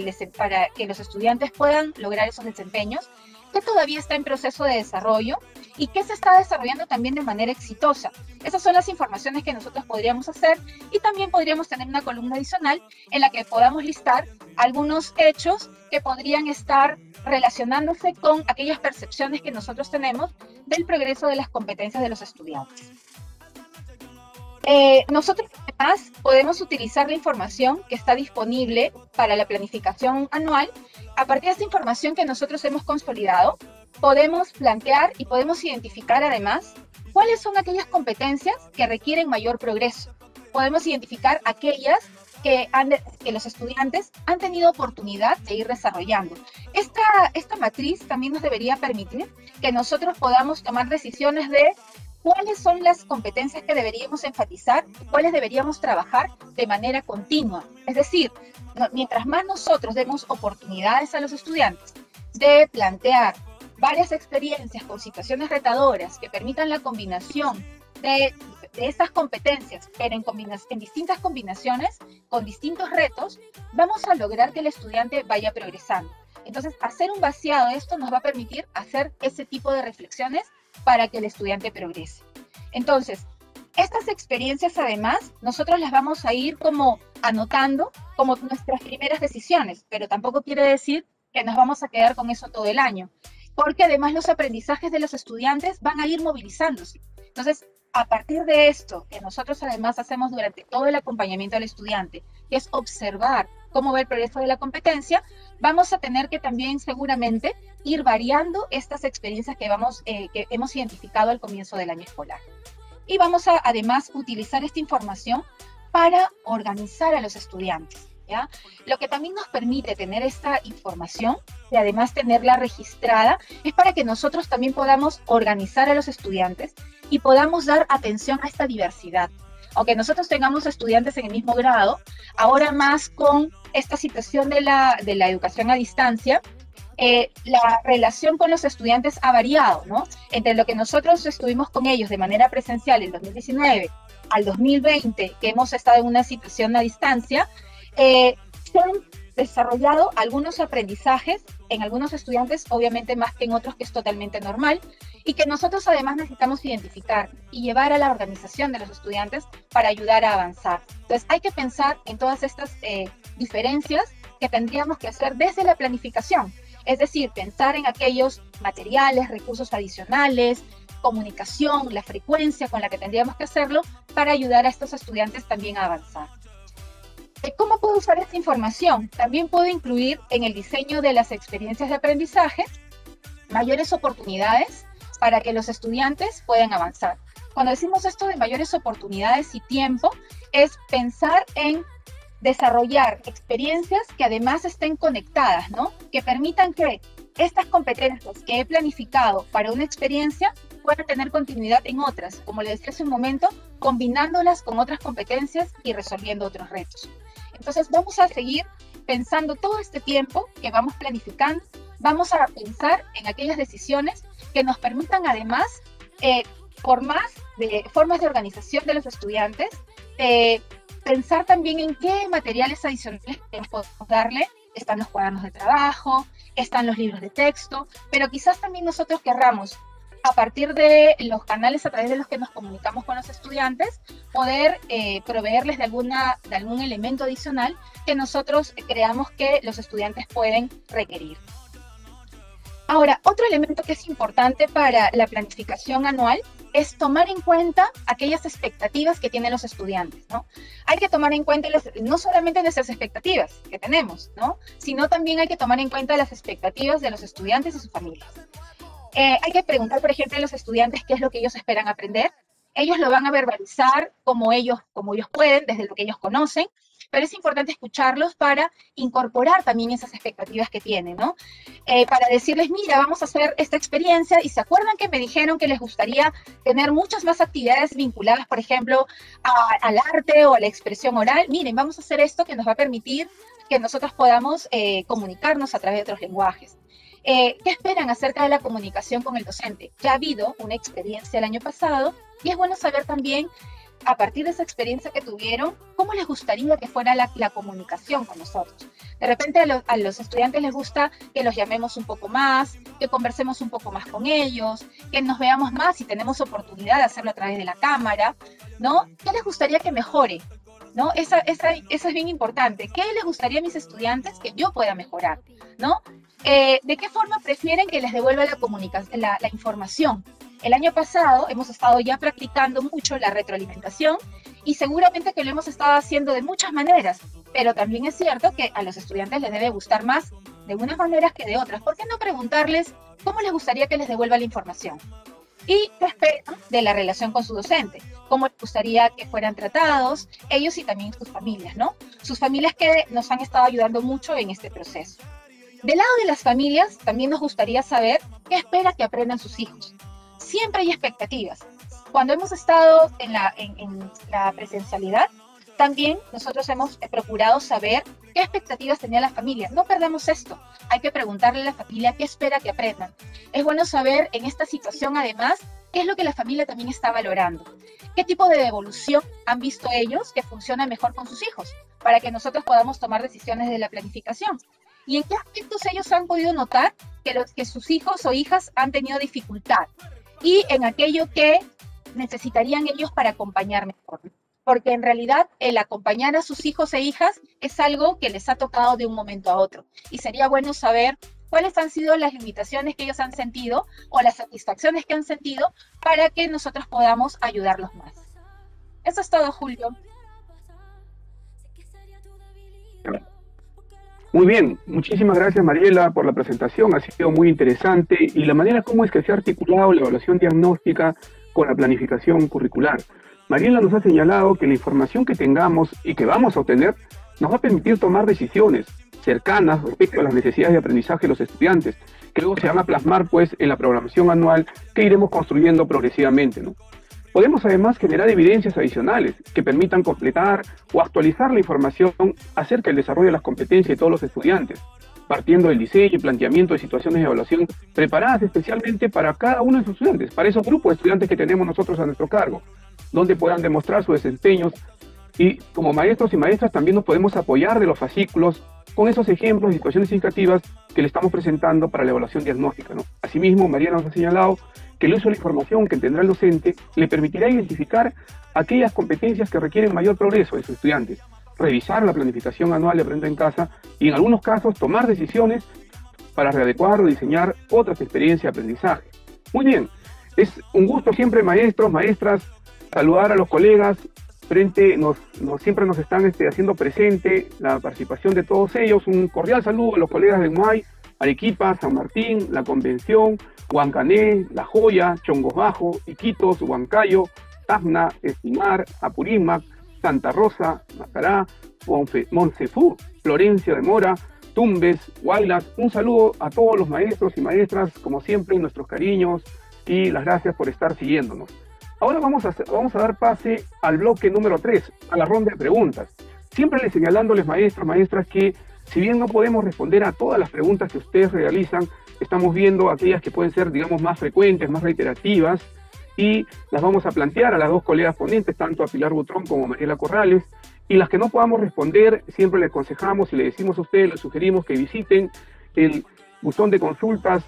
que los estudiantes puedan lograr esos desempeños, que todavía está en proceso de desarrollo y que se está desarrollando también de manera exitosa. Esas son las informaciones que nosotros podríamos hacer y también podríamos tener una columna adicional en la que podamos listar algunos hechos que podrían estar relacionándose con aquellas percepciones que nosotros tenemos del progreso de las competencias de los estudiantes. Nosotros además podemos utilizar la información que está disponible para la planificación anual. A partir de esta información que nosotros hemos consolidado, podemos plantear y podemos identificar además cuáles son aquellas competencias que requieren mayor progreso. Podemos identificar aquellas que los estudiantes han tenido oportunidad de ir desarrollando. Esta matriz también nos debería permitir que nosotros podamos tomar decisiones de cuáles son las competencias que deberíamos enfatizar y cuáles deberíamos trabajar de manera continua. Es decir, mientras más nosotros demos oportunidades a los estudiantes de plantear varias experiencias con situaciones retadoras que permitan la combinación de estas competencias, pero en distintas combinaciones, con distintos retos, vamos a lograr que el estudiante vaya progresando. Entonces, hacer un vaciado de esto nos va a permitir hacer ese tipo de reflexiones para que el estudiante progrese. Entonces, estas experiencias además, nosotros las vamos a ir como anotando como nuestras primeras decisiones, pero tampoco quiere decir que nos vamos a quedar con eso todo el año, porque además los aprendizajes de los estudiantes van a ir movilizándose. Entonces, a partir de esto, que nosotros además hacemos durante todo el acompañamiento al estudiante, que es observar cómo va el progreso de la competencia, vamos a tener que también seguramente ir variando estas experiencias que hemos identificado al comienzo del año escolar. Y vamos a además utilizar esta información para organizar a los estudiantes, ¿ya? Lo que también nos permite tener esta información y además tenerla registrada es para que nosotros también podamos organizar a los estudiantes y podamos dar atención a esta diversidad. Aunque nosotros tengamos estudiantes en el mismo grado, ahora más con esta situación de la educación a distancia, la relación con los estudiantes ha variado, ¿no? Entre lo que nosotros estuvimos con ellos de manera presencial en 2019 al 2020, que hemos estado en una situación a distancia, se han desarrollado algunos aprendizajes en algunos estudiantes, obviamente más que en otros, que es totalmente normal, y que nosotros además necesitamos identificar y llevar a la organización de los estudiantes para ayudar a avanzar. Entonces hay que pensar en todas estas diferencias que tendríamos que hacer desde la planificación, es decir, pensar en aquellos materiales, recursos adicionales, comunicación, la frecuencia con la que tendríamos que hacerlo para ayudar a estos estudiantes también a avanzar. ¿Cómo puedo usar esta información? También puedo incluir en el diseño de las experiencias de aprendizaje mayores oportunidades para que los estudiantes puedan avanzar. Cuando decimos esto de mayores oportunidades y tiempo, es pensar en desarrollar experiencias que además estén conectadas, ¿no? Que permitan que estas competencias que he planificado para una experiencia puedan tener continuidad en otras, como le decía hace un momento, combinándolas con otras competencias y resolviendo otros retos. Entonces vamos a seguir pensando todo este tiempo que vamos planificando, vamos a pensar en aquellas decisiones que nos permitan además formas de organización de los estudiantes, pensar también en qué materiales adicionales podemos darle. Están los cuadernos de trabajo, están los libros de texto, pero quizás también nosotros querramos, a partir de los canales a través de los que nos comunicamos con los estudiantes, poder proveerles de algún elemento adicional que nosotros creamos que los estudiantes pueden requerir. Ahora, otro elemento que es importante para la planificación anual es tomar en cuenta aquellas expectativas que tienen los estudiantes, ¿no? Hay que tomar en cuenta no solamente nuestras expectativas que tenemos, ¿no? Sino también hay que tomar en cuenta las expectativas de los estudiantes y sus familias. Hay que preguntar, por ejemplo, a los estudiantes qué es lo que ellos esperan aprender. Ellos lo van a verbalizar como ellos pueden, desde lo que ellos conocen, pero es importante escucharlos para incorporar también esas expectativas que tienen, ¿no? Para decirles, mira, vamos a hacer esta experiencia, y ¿se acuerdan que me dijeron que les gustaría tener muchas más actividades vinculadas, por ejemplo, al arte o a la expresión oral? Miren, vamos a hacer esto que nos va a permitir que nosotros podamos comunicarnos a través de otros lenguajes. ¿Qué esperan acerca de la comunicación con el docente? Ya ha habido una experiencia el año pasado, y es bueno saber también, a partir de esa experiencia que tuvieron, cómo les gustaría que fuera la comunicación con nosotros. De repente a los estudiantes les gusta que los llamemos un poco más, que conversemos un poco más con ellos, que nos veamos más si tenemos oportunidad de hacerlo a través de la cámara, ¿no? ¿Qué les gustaría que mejore? ¿No? Eso es bien importante. ¿Qué les gustaría a mis estudiantes que yo pueda mejorar? ¿No? ¿De qué forma prefieren que les devuelva la información? El año pasado hemos estado ya practicando mucho la retroalimentación, y seguramente que lo hemos estado haciendo de muchas maneras, pero también es cierto que a los estudiantes les debe gustar más de unas maneras que de otras. ¿Por qué no preguntarles cómo les gustaría que les devuelva la información? Y qué esperan de la relación con su docente, cómo les gustaría que fueran tratados, ellos y también sus familias, ¿no? Sus familias que nos han estado ayudando mucho en este proceso. Del lado de las familias, también nos gustaría saber qué espera que aprendan sus hijos. Siempre hay expectativas. Cuando hemos estado en la presencialidad, también nosotros hemos procurado saber qué expectativas tenía la familia. No perdamos esto. Hay que preguntarle a la familia qué espera que aprendan. Es bueno saber en esta situación, además, qué es lo que la familia también está valorando. ¿Qué tipo de devolución han visto ellos que funciona mejor con sus hijos? Para que nosotros podamos tomar decisiones de la planificación. ¿Y en qué aspectos ellos han podido notar que sus hijos o hijas han tenido dificultad? Y en aquello que necesitarían ellos para acompañar mejor. Porque en realidad el acompañar a sus hijos e hijas es algo que les ha tocado de un momento a otro. Y sería bueno saber cuáles han sido las limitaciones que ellos han sentido o las satisfacciones que han sentido para que nosotros podamos ayudarlos más. Eso es todo, Julio. Muy bien, muchísimas gracias, Mariela, por la presentación. Ha sido muy interesante, y la manera como es que se ha articulado la evaluación diagnóstica con la planificación curricular. Mariela nos ha señalado que la información que tengamos y que vamos a obtener nos va a permitir tomar decisiones cercanas respecto a las necesidades de aprendizaje de los estudiantes, que luego se van a plasmar pues en la programación anual que iremos construyendo progresivamente, ¿no? Podemos además generar evidencias adicionales que permitan completar o actualizar la información acerca del desarrollo de las competencias de todos los estudiantes, partiendo del diseño y planteamiento de situaciones de evaluación preparadas especialmente para cada uno de sus estudiantes, para esos grupos de estudiantes que tenemos nosotros a nuestro cargo, donde puedan demostrar sus desempeños. Y como maestros y maestras también nos podemos apoyar de los fascículos con esos ejemplos y situaciones significativas que le estamos presentando para la evaluación diagnóstica, ¿no? Asimismo, María nos ha señalado que el uso de la información que tendrá el docente le permitirá identificar aquellas competencias que requieren mayor progreso de sus estudiantes, revisar la planificación anual de Aprenda en Casa y en algunos casos tomar decisiones para readecuar o diseñar otras experiencias de aprendizaje. Muy bien, es un gusto siempre, maestros, maestras, saludar a los colegas. Siempre nos están haciendo presente la participación de todos ellos. Un cordial saludo a los colegas de Muay, Arequipa, San Martín, La Convención, Huancané, La Joya, Chongos Bajo, Iquitos, Huancayo, Tacna, Estimar, Apurímac, Santa Rosa, Macará, Montefú, Florencia de Mora, Tumbes, Huaylas. Un saludo a todos los maestros y maestras, como siempre, nuestros cariños y las gracias por estar siguiéndonos. Ahora vamos a dar pase al bloque número 3, a la ronda de preguntas. Siempre les señalándoles, maestros, maestras, que si bien no podemos responder a todas las preguntas que ustedes realizan, estamos viendo aquellas que pueden ser, digamos, más frecuentes, más reiterativas, y las vamos a plantear a las dos colegas ponentes, tanto a Pilar Butrón como a Mariela Corrales, y las que no podamos responder, siempre le aconsejamos y le decimos a ustedes, les sugerimos que visiten el buzón de consultas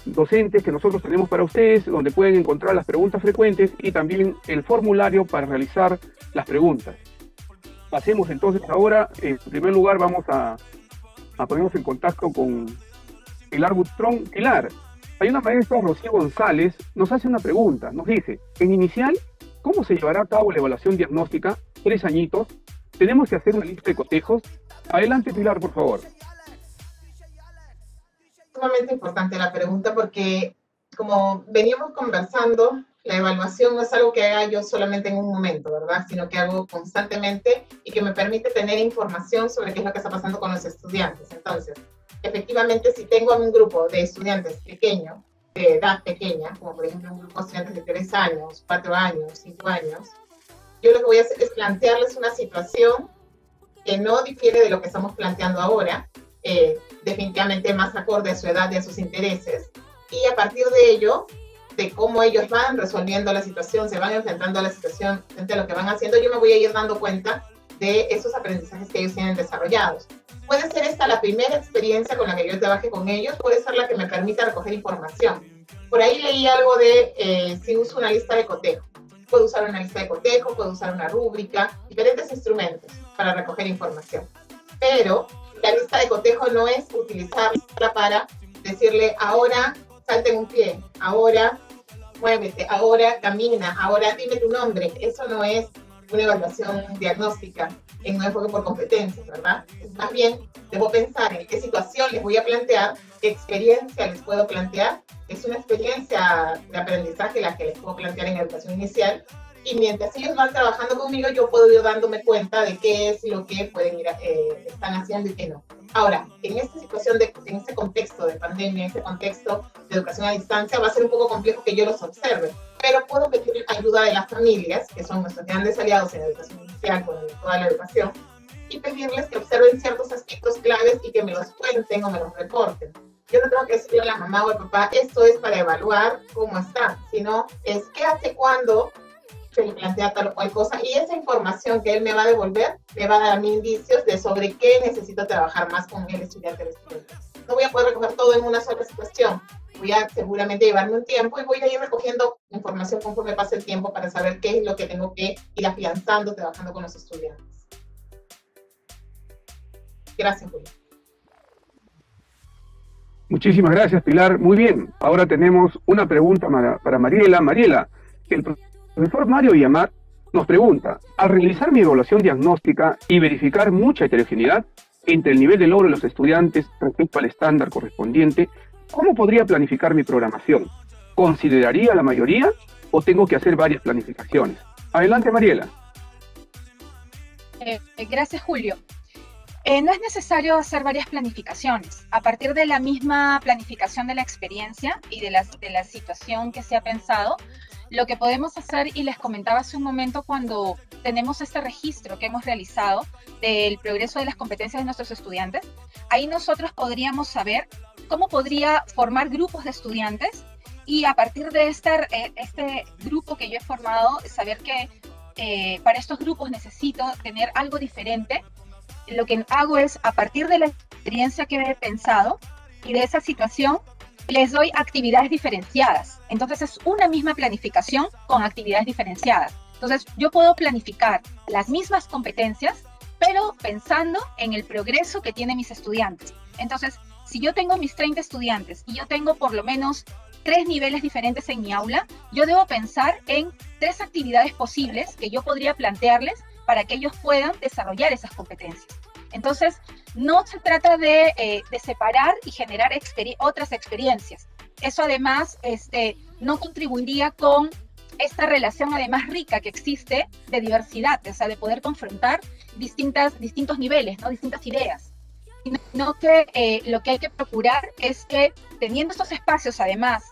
docentes que nosotros tenemos para ustedes, donde pueden encontrar las preguntas frecuentes y también el formulario para realizar las preguntas. Pasemos entonces ahora, en primer lugar vamos a ponernos en contacto con Pilar Butrón. Pilar, hay una maestra, Rocío González, nos hace una pregunta, nos dice, en inicial, ¿cómo se llevará a cabo la evaluación diagnóstica? 3 añitos, ¿tenemos que hacer una lista de cotejos? Adelante, Pilar, por favor. Sumamente importante la pregunta porque, como veníamos conversando, la evaluación no es algo que haga yo solamente en un momento, ¿verdad? Sino que hago constantemente y que me permite tener información sobre qué es lo que está pasando con los estudiantes. Entonces, efectivamente, si tengo un grupo de estudiantes pequeño, de edad pequeña, como por ejemplo un grupo de estudiantes de 3 años, 4 años, 5 años, yo lo que voy a hacer es plantearles una situación que no difiere de lo que estamos planteando ahora, definitivamente más acorde a su edad y a sus intereses, y a partir de ello, de cómo ellos van resolviendo la situación, se van enfrentando a la situación, frente a lo que van haciendo, yo me voy a ir dando cuenta de esos aprendizajes que ellos tienen desarrollados. Puede ser esta la primera experiencia con la que yo trabaje con ellos, puede ser la que me permita recoger información. Por ahí leí algo de si uso una lista de cotejo. Puedo usar una lista de cotejo, puedo usar una rúbrica, diferentes instrumentos para recoger información. Pero la lista de cotejo no es utilizarla para decirle ahora salte en un pie, ahora muévete, ahora camina, ahora dime tu nombre. Eso no es una evaluación diagnóstica en un enfoque por competencias, ¿verdad? Más bien, debo pensar en qué situación les voy a plantear, qué experiencia les puedo plantear. Es una experiencia de aprendizaje la que les puedo plantear en educación inicial, y mientras ellos van trabajando conmigo, yo puedo ir dándome cuenta de qué es lo que pueden ir, están haciendo y qué no. Ahora, en esta situación, en este contexto de pandemia, en este contexto de educación a distancia, va a ser un poco complejo que yo los observe, pero puedo pedir ayuda de las familias, que son nuestros grandes aliados en la educación inicial, con toda la educación, y pedirles que observen ciertos aspectos claves y que me los cuenten o me los reporten. Yo no tengo que decirle a la mamá o al papá, esto es para evaluar cómo está, sino es qué hace cuando se le plantea tal o cual cosa, y esa información que él me va a devolver me va a dar a mí indicios de sobre qué necesito trabajar más con el estudiante. No voy a poder recoger todo en una sola situación, voy a seguramente llevarme un tiempo y voy a ir recogiendo información conforme pase el tiempo para saber qué es lo que tengo que ir afianzando trabajando con los estudiantes. Gracias, Julio. Muchísimas gracias, Pilar. Muy bien, ahora tenemos una pregunta para Mariela. Mariela, el profesor Mario Villamar nos pregunta, al realizar mi evaluación diagnóstica y verificar mucha heterogeneidad entre el nivel de logro de los estudiantes respecto al estándar correspondiente, ¿cómo podría planificar mi programación? ¿Consideraría la mayoría o tengo que hacer varias planificaciones? Adelante, Mariela. Gracias, Julio. No es necesario hacer varias planificaciones. A partir de la misma planificación de la experiencia y de la situación que se ha pensado, lo que podemos hacer, y les comentaba hace un momento, cuando tenemos este registro que hemos realizado del progreso de las competencias de nuestros estudiantes, ahí nosotros podríamos saber cómo podría formar grupos de estudiantes, y a partir de este grupo que yo he formado, saber que para estos grupos necesito tener algo diferente. Lo que hago es, a partir de la experiencia que he pensado y de esa situación, les doy actividades diferenciadas. Entonces es una misma planificación con actividades diferenciadas. Entonces yo puedo planificar las mismas competencias, pero pensando en el progreso que tienen mis estudiantes. Entonces, si yo tengo mis 30 estudiantes y yo tengo por lo menos 3 niveles diferentes en mi aula, yo debo pensar en 3 actividades posibles que yo podría plantearles para que ellos puedan desarrollar esas competencias. Entonces, no se trata de separar y generar otras experiencias. Eso además no contribuiría con esta relación además rica que existe de diversidad, o sea, de poder confrontar distintos niveles, ¿no? Distintas ideas. Sino que lo que hay que procurar es que, teniendo estos espacios además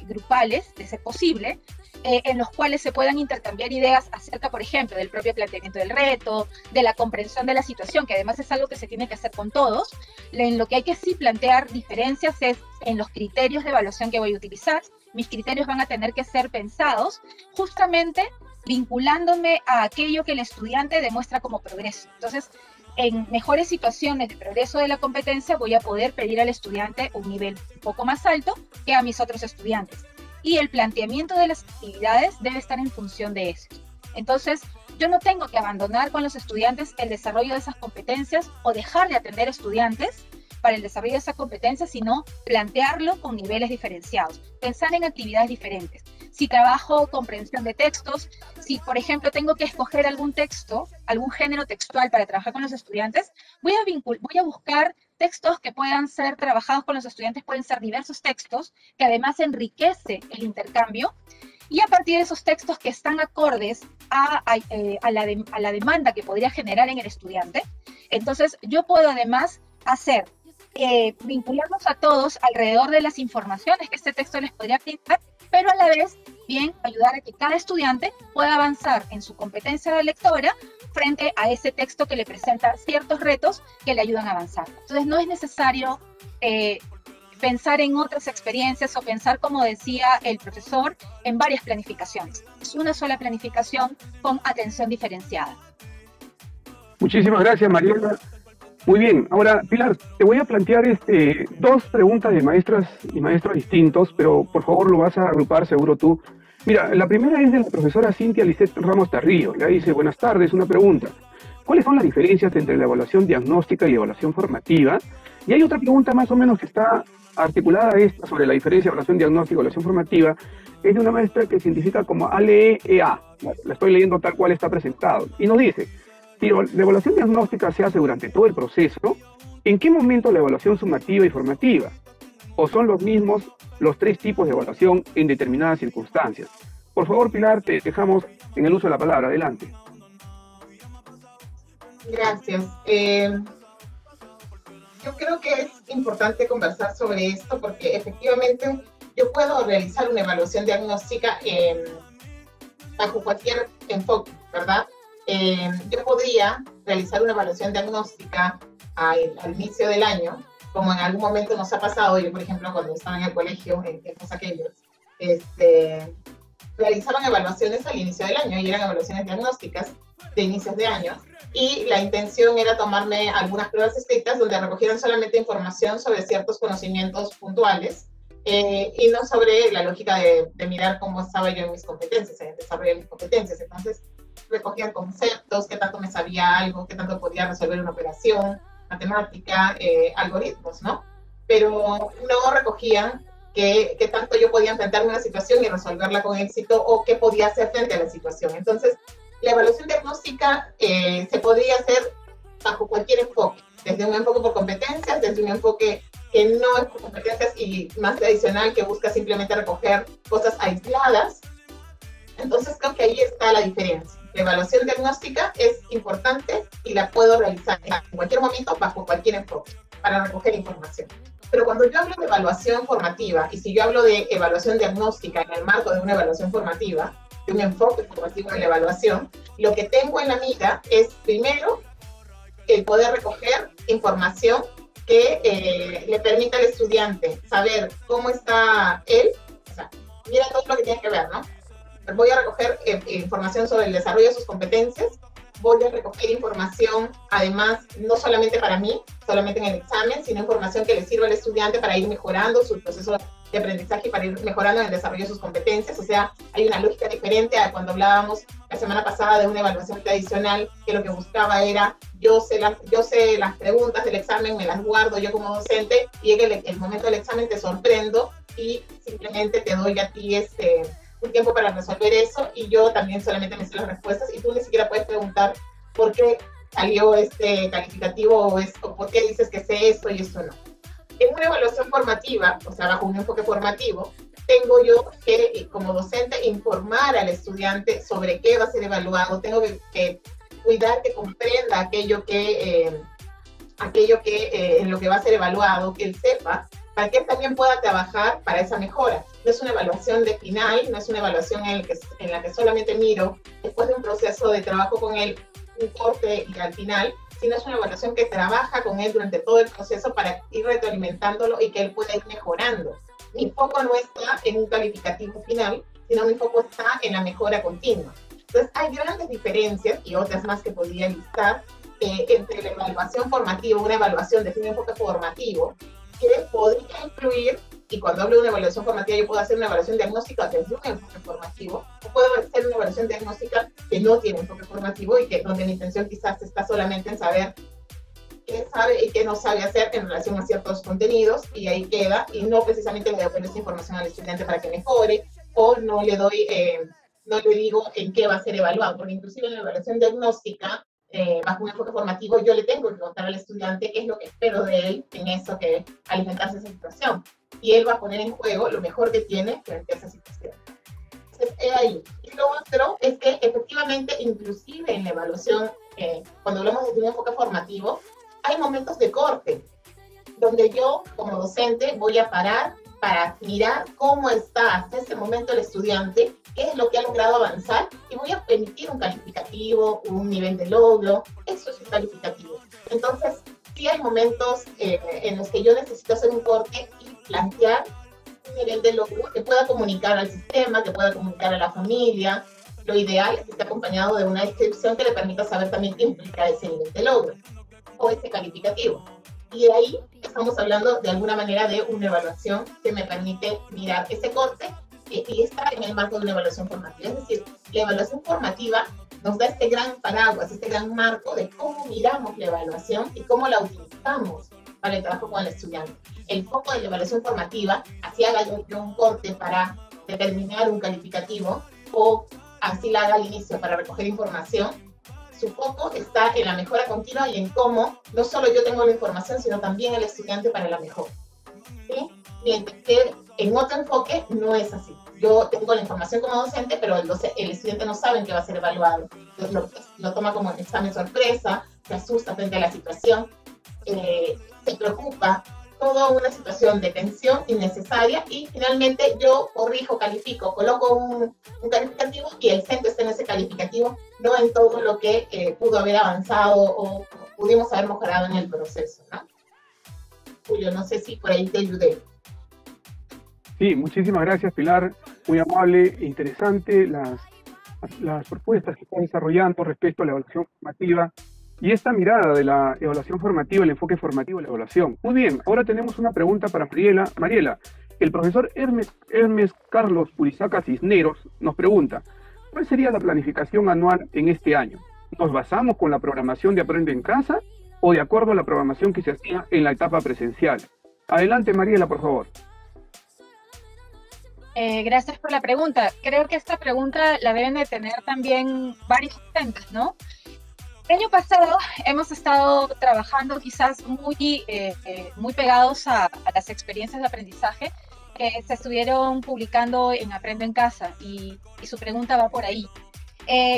grupales, de ser posible, en los cuales se puedan intercambiar ideas acerca, por ejemplo, del propio planteamiento del reto, de la comprensión de la situación, que además es algo que se tiene que hacer con todos. En lo que hay que sí plantear diferencias es en los criterios de evaluación que voy a utilizar. Mis criterios van a tener que ser pensados justamente vinculándome a aquello que el estudiante demuestra como progreso. Entonces, en mejores situaciones de progreso de la competencia voy a poder pedir al estudiante un nivel un poco más alto que a mis otros estudiantes. Y el planteamiento de las actividades debe estar en función de eso. Entonces, yo no tengo que abandonar con los estudiantes el desarrollo de esas competencias o dejar de atender estudiantes para el desarrollo de esa competencia, sino plantearlo con niveles diferenciados, pensar en actividades diferentes. Si trabajo comprensión de textos, si por ejemplo tengo que escoger algún texto, algún género textual para trabajar con los estudiantes, voy a buscar textos que puedan ser trabajados con los estudiantes, pueden ser diversos textos, que además enriquece el intercambio, y a partir de esos textos que están acordes a la demanda que podría generar en el estudiante, entonces yo puedo además hacer vincularnos a todos alrededor de las informaciones que este texto les podría brindar, pero a la vez bien ayudar a que cada estudiante pueda avanzar en su competencia de lectora frente a ese texto que le presenta ciertos retos que le ayudan a avanzar. Entonces no es necesario pensar en otras experiencias o pensar, como decía el profesor, en varias planificaciones. Es una sola planificación con atención diferenciada. Muchísimas gracias, Mariela. Muy bien, ahora Pilar, te voy a plantear 2 preguntas de maestras y maestros distintos, pero por favor lo vas a agrupar seguro tú. Mira, la primera es de la profesora Cintia Lisset Ramos Tarrillo. Ya dice: buenas tardes, una pregunta. ¿Cuáles son las diferencias entre la evaluación diagnóstica y evaluación formativa? Y hay otra pregunta más o menos que está articulada a esta sobre la diferencia de evaluación diagnóstica y evaluación formativa. Es de una maestra que se identifica como ALEEA. La estoy leyendo tal cual está presentado. Y nos dice: si la evaluación diagnóstica se hace durante todo el proceso, ¿en qué momento la evaluación sumativa y formativa? ¿O son los mismos los 3 tipos de evaluación en determinadas circunstancias? Por favor, Pilar, te dejamos en el uso de la palabra. Adelante. Gracias. Yo creo que es importante conversar sobre esto porque efectivamente yo puedo realizar una evaluación diagnóstica bajo cualquier enfoque, ¿verdad? Yo podría realizar una evaluación diagnóstica al inicio del año, como en algún momento nos ha pasado. Yo, por ejemplo, cuando estaba en el colegio, en tiempos aquellos, realizaban evaluaciones al inicio del año y eran evaluaciones diagnósticas de inicios de año, y la intención era tomarme algunas pruebas escritas donde recogieran solamente información sobre ciertos conocimientos puntuales y no sobre la lógica de mirar cómo estaba yo en mis competencias, en el desarrollo de mis competencias. Entonces recogían conceptos, qué tanto me sabía algo, qué tanto podía resolver una operación matemática, algoritmos, ¿no? Pero no recogían qué tanto yo podía enfrentarme a una situación y resolverla con éxito, o qué podía hacer frente a la situación. Entonces, la evaluación diagnóstica se podría hacer bajo cualquier enfoque, desde un enfoque por competencias, desde un enfoque que no es por competencias y más tradicional, que busca simplemente recoger cosas aisladas. Entonces creo que ahí está la diferencia. La evaluación diagnóstica es importante y la puedo realizar en cualquier momento, bajo cualquier enfoque, para recoger información. Pero cuando yo hablo de evaluación formativa, y si yo hablo de evaluación diagnóstica en el marco de una evaluación formativa, de un enfoque formativo de la evaluación, lo que tengo en la mira es, primero, el poder recoger información que le permita al estudiante saber cómo está él, o sea, mira todo lo que tiene que ver, ¿no? Voy a recoger información sobre el desarrollo de sus competencias, voy a recoger información, además, no solamente para mí, solamente en el examen, sino información que le sirva al estudiante para ir mejorando su proceso de aprendizaje y para ir mejorando en el desarrollo de sus competencias. O sea, hay una lógica diferente a cuando hablábamos la semana pasada de una evaluación tradicional, que lo que buscaba era, yo sé las preguntas del examen, me las guardo yo como docente, y llega el momento del examen, te sorprendo y simplemente te doy a ti un tiempo para resolver eso, y yo también solamente me sé las respuestas, y tú ni siquiera puedes preguntar por qué salió este calificativo o por qué dices que sé esto y esto no. En una evaluación formativa, o sea, bajo un enfoque formativo, tengo yo que, como docente, informar al estudiante sobre qué va a ser evaluado, tengo que cuidar que comprenda aquello que en lo que va a ser evaluado, que él sepa, para que él también pueda trabajar para esa mejora. No es una evaluación de final, no es una evaluación en la que solamente miro después de un proceso de trabajo con él, un corte y al final, sino es una evaluación que trabaja con él durante todo el proceso para ir retroalimentándolo y que él pueda ir mejorando. Mi foco no está en un calificativo final, sino mi foco está en la mejora continua. Entonces hay grandes diferencias, y otras más que podría listar, entre la evaluación formativa, una evaluación desde un enfoque formativo, que podría incluir, y cuando hablo de una evaluación formativa, yo puedo hacer una evaluación diagnóstica desde un enfoque formativo, o puedo hacer una evaluación diagnóstica que no tiene enfoque formativo y donde mi intención quizás está solamente en saber qué sabe y qué no sabe hacer en relación a ciertos contenidos, y ahí queda, y no precisamente le doy esta información al estudiante para que mejore, o no le digo en qué va a ser evaluado, porque inclusive en la evaluación diagnóstica, bajo un enfoque formativo, yo le tengo que contar al estudiante qué es lo que espero de él en eso, que al enfrentarse a esa situación. Y él va a poner en juego lo mejor que tiene frente a esa situación. Entonces, ahí. Y lo otro es que efectivamente, inclusive en la evaluación, cuando hablamos de un enfoque formativo, hay momentos de corte, donde yo, como docente, voy a parar para mirar cómo está hasta ese momento el estudiante, qué es lo que ha logrado avanzar, y voy a permitir un calificativo, un nivel de logro. Eso es un calificativo. Entonces, sí hay momentos en los que yo necesito hacer un corte y plantear un nivel de logro que pueda comunicar al sistema, que pueda comunicar a la familia. Lo ideal es que esté acompañado de una descripción que le permita saber también qué implica ese nivel de logro o ese calificativo. Y de ahí estamos hablando de alguna manera de una evaluación que me permite mirar ese corte y está en el marco de una evaluación formativa. Es decir, la evaluación formativa nos da este gran paraguas, este gran marco de cómo miramos la evaluación y cómo la utilizamos para el trabajo con el estudiante. El foco de la evaluación formativa, así haga yo un corte para determinar un calificativo o así la haga al inicio para recoger información, su foco está en la mejora continua y en cómo no solo yo tengo la información, sino también el estudiante para la mejora. ¿Sí? Mientras que en otro enfoque no es así. Yo tengo la información como docente, pero el estudiante no sabe en qué va a ser evaluado. Entonces lo toma como un examen sorpresa, se asusta frente a la situación, se preocupa, toda una situación de tensión innecesaria, y finalmente yo corrijo, califico, coloco un calificativo y el centro está en ese calificativo, no en todo lo que pudo haber avanzado o pudimos haber mejorado en el proceso, ¿no? Julio, no sé si por ahí te ayudé. Sí, muchísimas gracias, Pilar. Muy amable, interesante las propuestas que está desarrollando respecto a la evaluación formativa y esta mirada de la evaluación formativa, el enfoque formativo de la evaluación. Muy bien, ahora tenemos una pregunta para Mariela. Mariela, el profesor Hermes Carlos Purizaca Cisneros nos pregunta, ¿cuál sería la planificación anual en este año? ¿Nos basamos con la programación de Aprende en Casa o de acuerdo a la programación que se hacía en la etapa presencial? Adelante, Mariela, por favor. Gracias por la pregunta. Creo que esta pregunta la deben de tener también varios docentes, ¿no? El año pasado hemos estado trabajando quizás muy pegados a las experiencias de aprendizaje que se estuvieron publicando en Aprende en Casa, y su pregunta va por ahí.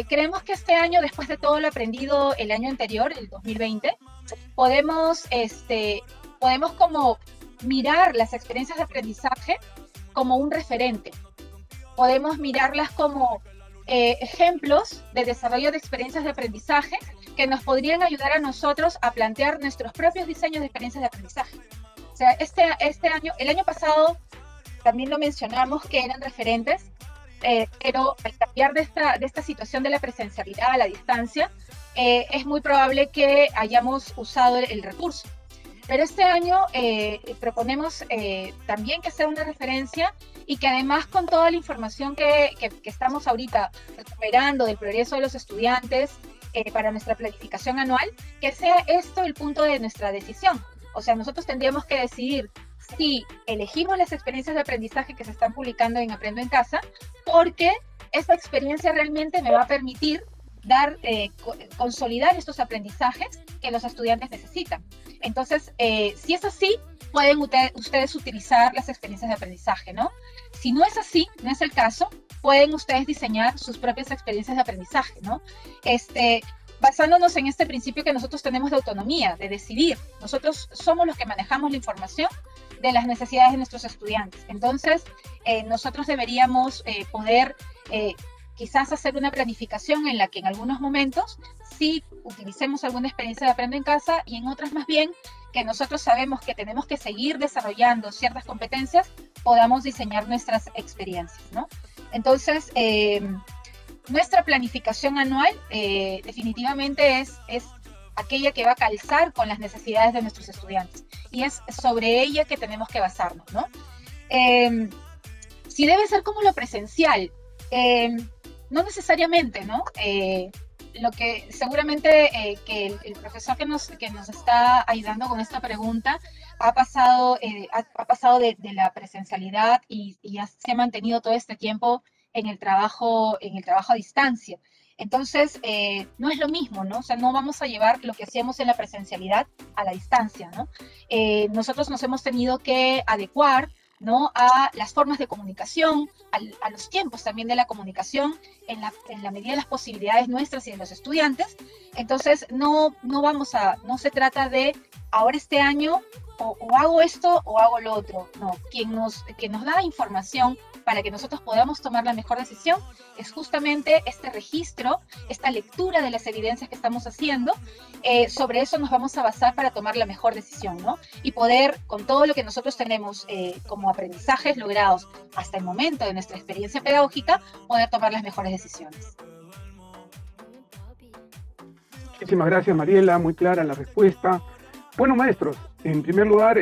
Creemos que este año, después de todo lo aprendido el año anterior, el 2020, podemos como mirar las experiencias de aprendizaje como un referente. Podemos mirarlas como ejemplos de desarrollo de experiencias de aprendizaje que nos podrían ayudar a nosotros a plantear nuestros propios diseños de experiencias de aprendizaje. O sea, el año pasado también lo mencionamos que eran referentes, pero al cambiar de esta situación de la presencialidad a la distancia, es muy probable que hayamos usado el recurso. Pero este año proponemos también que sea una referencia y que además con toda la información que estamos ahorita recuperando del progreso de los estudiantes para nuestra planificación anual, que sea esto el punto de nuestra decisión. O sea, nosotros tendríamos que decidir si elegimos las experiencias de aprendizaje que se están publicando en Aprendo en Casa, porque esa experiencia realmente me va a permitir consolidar estos aprendizajes que los estudiantes necesitan. Entonces, si es así, pueden ustedes utilizar las experiencias de aprendizaje, ¿no? Si no es así, no es el caso, pueden ustedes diseñar sus propias experiencias de aprendizaje, ¿no? Basándonos en este principio que nosotros tenemos de autonomía, de decidir. Nosotros somos los que manejamos la información de las necesidades de nuestros estudiantes. Entonces, nosotros deberíamos poder quizás hacer una planificación en la que en algunos momentos sí utilicemos alguna experiencia de Aprendo en Casa y en otras más bien que nosotros sabemos que tenemos que seguir desarrollando ciertas competencias, podamos diseñar nuestras experiencias, ¿no? Entonces, nuestra planificación anual definitivamente es aquella que va a calzar con las necesidades de nuestros estudiantes y es sobre ella que tenemos que basarnos, ¿no? Si debe ser como lo presencial, no necesariamente, ¿no? Lo que seguramente que el profesor que nos está ayudando con esta pregunta ha pasado de la presencialidad y ya se ha mantenido todo este tiempo en el trabajo a distancia. Entonces, no es lo mismo, ¿no? O sea, no vamos a llevar lo que hacíamos en la presencialidad a la distancia, ¿no? Nosotros nos hemos tenido que adecuar, ¿no?, a las formas de comunicación, a los tiempos también de la comunicación, en la medida de las posibilidades nuestras y de los estudiantes. Entonces, no se trata de ahora este año o hago esto o hago lo otro. No, quien nos da información para que nosotros podamos tomar la mejor decisión es justamente este registro, esta lectura de las evidencias que estamos haciendo. Sobre eso nos vamos a basar para tomar la mejor decisión, ¿no? Y poder, con todo lo que nosotros tenemos como aprendizajes logrados hasta el momento de nuestra experiencia pedagógica, poder tomar las mejores decisiones. Muchísimas gracias, Mariela, muy clara la respuesta. Bueno, maestros, en primer lugar,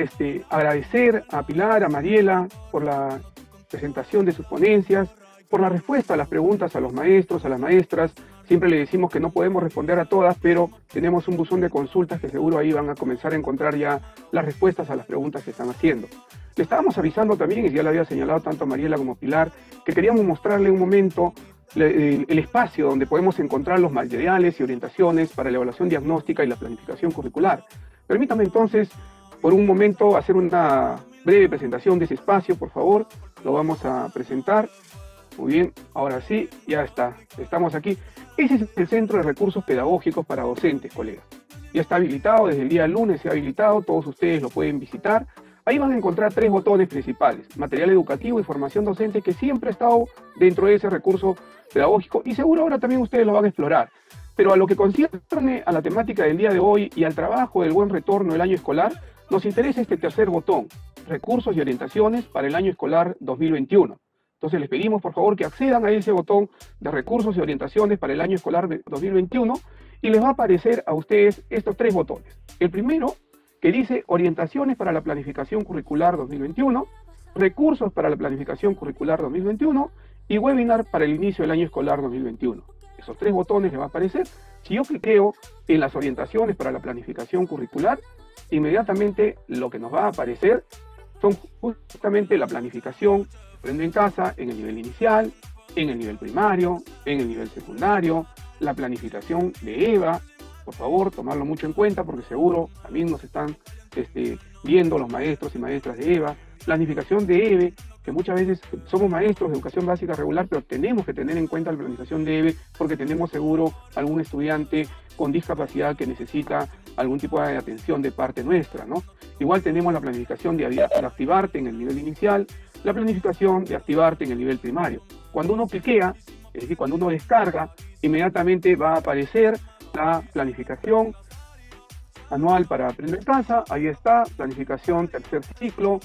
agradecer a Pilar, a Mariela, por la presentación de sus ponencias, por la respuesta a las preguntas a los maestros, a las maestras. Siempre le decimos que no podemos responder a todas, pero tenemos un buzón de consultas que seguro ahí van a comenzar a encontrar ya las respuestas a las preguntas que están haciendo. Le estábamos avisando también, y ya le había señalado tanto a Mariela como a Pilar, que queríamos mostrarle un momento el espacio donde podemos encontrar los materiales y orientaciones para la evaluación diagnóstica y la planificación curricular. Permítame entonces, por un momento, hacer una breve presentación de ese espacio, por favor. Lo vamos a presentar. Muy bien, ahora sí, ya está. Estamos aquí. Ese es el Centro de Recursos Pedagógicos para Docentes, colegas. Ya está habilitado, desde el día lunes se ha habilitado, todos ustedes lo pueden visitar. Ahí van a encontrar 3 botones principales: material educativo y formación docente, que siempre ha estado dentro de ese recurso pedagógico y seguro ahora también ustedes lo van a explorar. Pero a lo que concierne a la temática del día de hoy y al trabajo del buen retorno del año escolar, nos interesa este tercer botón: recursos y orientaciones para el año escolar 2021. Entonces les pedimos por favor que accedan a ese botón de recursos y orientaciones para el año escolar 2021 y les va a aparecer a ustedes estos 3 botones. El primero, que dice orientaciones para la planificación curricular 2021, recursos para la planificación curricular 2021 y webinar para el inicio del año escolar 2021. Esos 3 botones les va a aparecer. Si yo cliqueo en las orientaciones para la planificación curricular, inmediatamente lo que nos va a aparecer son justamente la planificación Aprendo en Casa en el nivel inicial, en el nivel primario, en el nivel secundario, la planificación de EVA. Por favor, tomarlo mucho en cuenta porque seguro también nos están viendo los maestros y maestras de EVA, planificación de EVE que muchas veces somos maestros de educación básica regular, pero tenemos que tener en cuenta la planificación de EVE porque tenemos seguro algún estudiante con discapacidad que necesita algún tipo de atención de parte nuestra, ¿no? Igual tenemos la planificación de activarte en el nivel inicial, la planificación de activarte en el nivel primario. Cuando uno cliquea, es decir, cuando uno descarga, inmediatamente va a aparecer la planificación anual para Aprender en Casa. Ahí está, planificación tercer ciclo,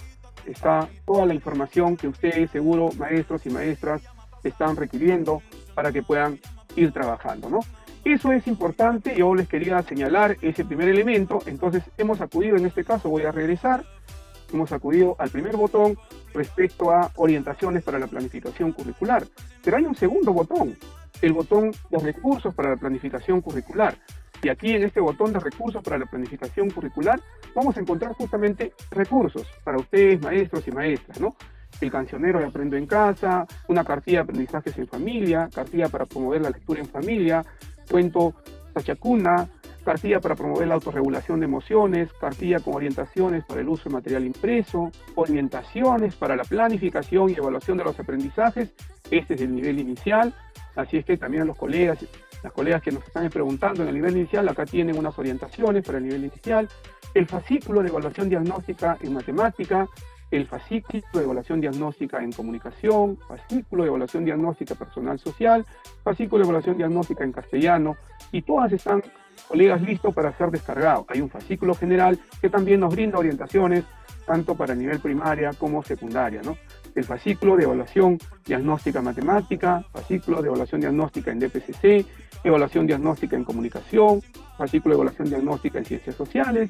está toda la información que ustedes, seguro, maestros y maestras, están requiriendo para que puedan ir trabajando, ¿no? Eso es importante, yo les quería señalar ese primer elemento. Entonces hemos acudido, en este caso voy a regresar, hemos acudido al primer botón respecto a orientaciones para la planificación curricular. Pero hay un segundo botón, el botón de recursos para la planificación curricular. Y aquí en este botón de recursos para la planificación curricular vamos a encontrar justamente recursos para ustedes, maestros y maestras, ¿no? El cancionero de Aprendo en Casa, una cartilla de aprendizajes en familia, cartilla para promover la lectura en familia, cuento Sachacuna, cartilla para promover la autorregulación de emociones, cartilla con orientaciones para el uso de material impreso, orientaciones para la planificación y evaluación de los aprendizajes. Este es el nivel inicial, así es que también los colegas, las colegas que nos están preguntando en el nivel inicial, acá tienen unas orientaciones para el nivel inicial, el fascículo de evaluación diagnóstica en matemática, el fascículo de evaluación diagnóstica en comunicación, fascículo de evaluación diagnóstica personal social, fascículo de evaluación diagnóstica en castellano, y todas están, colegas, listos para ser descargados. Hay un fascículo general que también nos brinda orientaciones tanto para el nivel primaria como secundaria, ¿no? El fascículo de evaluación diagnóstica matemática, fascículo de evaluación diagnóstica en DPCC, evaluación diagnóstica en comunicación, fascículo de evaluación diagnóstica en ciencias sociales,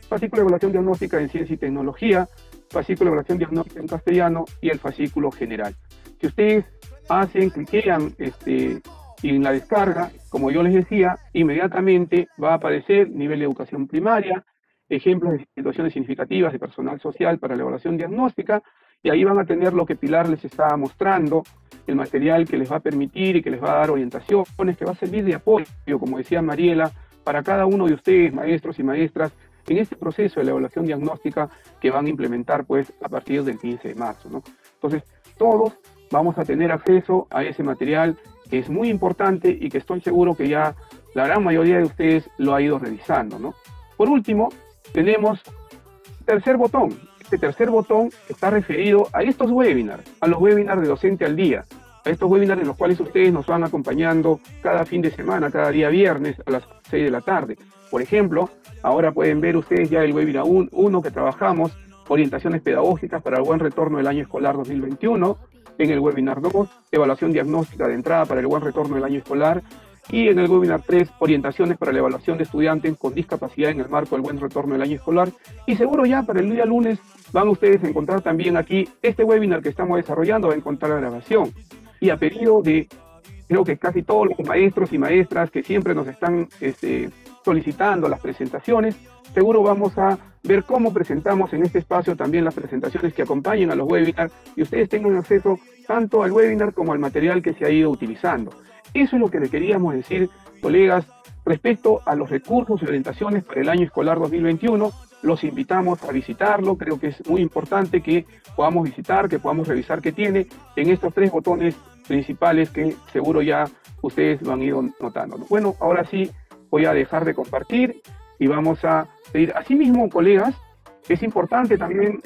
fascículo de evaluación diagnóstica en ciencia y tecnología, fascículo de evaluación diagnóstica en castellano y el fascículo general. Si ustedes cliquean y en la descarga, como yo les decía, inmediatamente va a aparecer nivel de educación primaria, ejemplos de situaciones significativas de personal social para la evaluación diagnóstica, y ahí van a tener lo que Pilar les estaba mostrando, el material que les va a permitir y que les va a dar orientaciones, que va a servir de apoyo, como decía Mariela, para cada uno de ustedes, maestros y maestras, en este proceso de la evaluación diagnóstica que van a implementar pues a partir del 15 de marzo, ¿no? Entonces, todos vamos a tener acceso a ese material que es muy importante y que estoy seguro que ya la gran mayoría de ustedes lo ha ido revisando, ¿no? Por último, tenemos tercer botón. Este tercer botón está referido a estos webinars, a los webinars de Docente al Día, a estos webinars en los cuales ustedes nos van acompañando cada fin de semana, cada día viernes a las 6 de la tarde. Por ejemplo, ahora pueden ver ustedes ya el webinar 1 que trabajamos, orientaciones pedagógicas para el buen retorno del año escolar 2021, en el webinar 2, evaluación diagnóstica de entrada para el buen retorno del año escolar, y en el webinar 3, orientaciones para la evaluación de estudiantes con discapacidad en el marco del buen retorno del año escolar. Y seguro ya para el día lunes van ustedes a encontrar también aquí este webinar que estamos desarrollando, va a encontrar la grabación. Y a pedido de, creo que casi todos los maestros y maestras que siempre nos están solicitando las presentaciones, seguro vamos a ver cómo presentamos en este espacio también las presentaciones que acompañen a los webinars y ustedes tengan acceso tanto al webinar como al material que se ha ido utilizando. Eso es lo que le queríamos decir, colegas, respecto a los recursos y orientaciones para el año escolar 2021. Los invitamos a visitarlo, creo que es muy importante que podamos visitar, que podamos revisar qué tiene en estos tres botones principales que seguro ya ustedes lo han ido notando. Bueno, ahora sí voy a dejar de compartir y vamos a pedir, asimismo, colegas, es importante también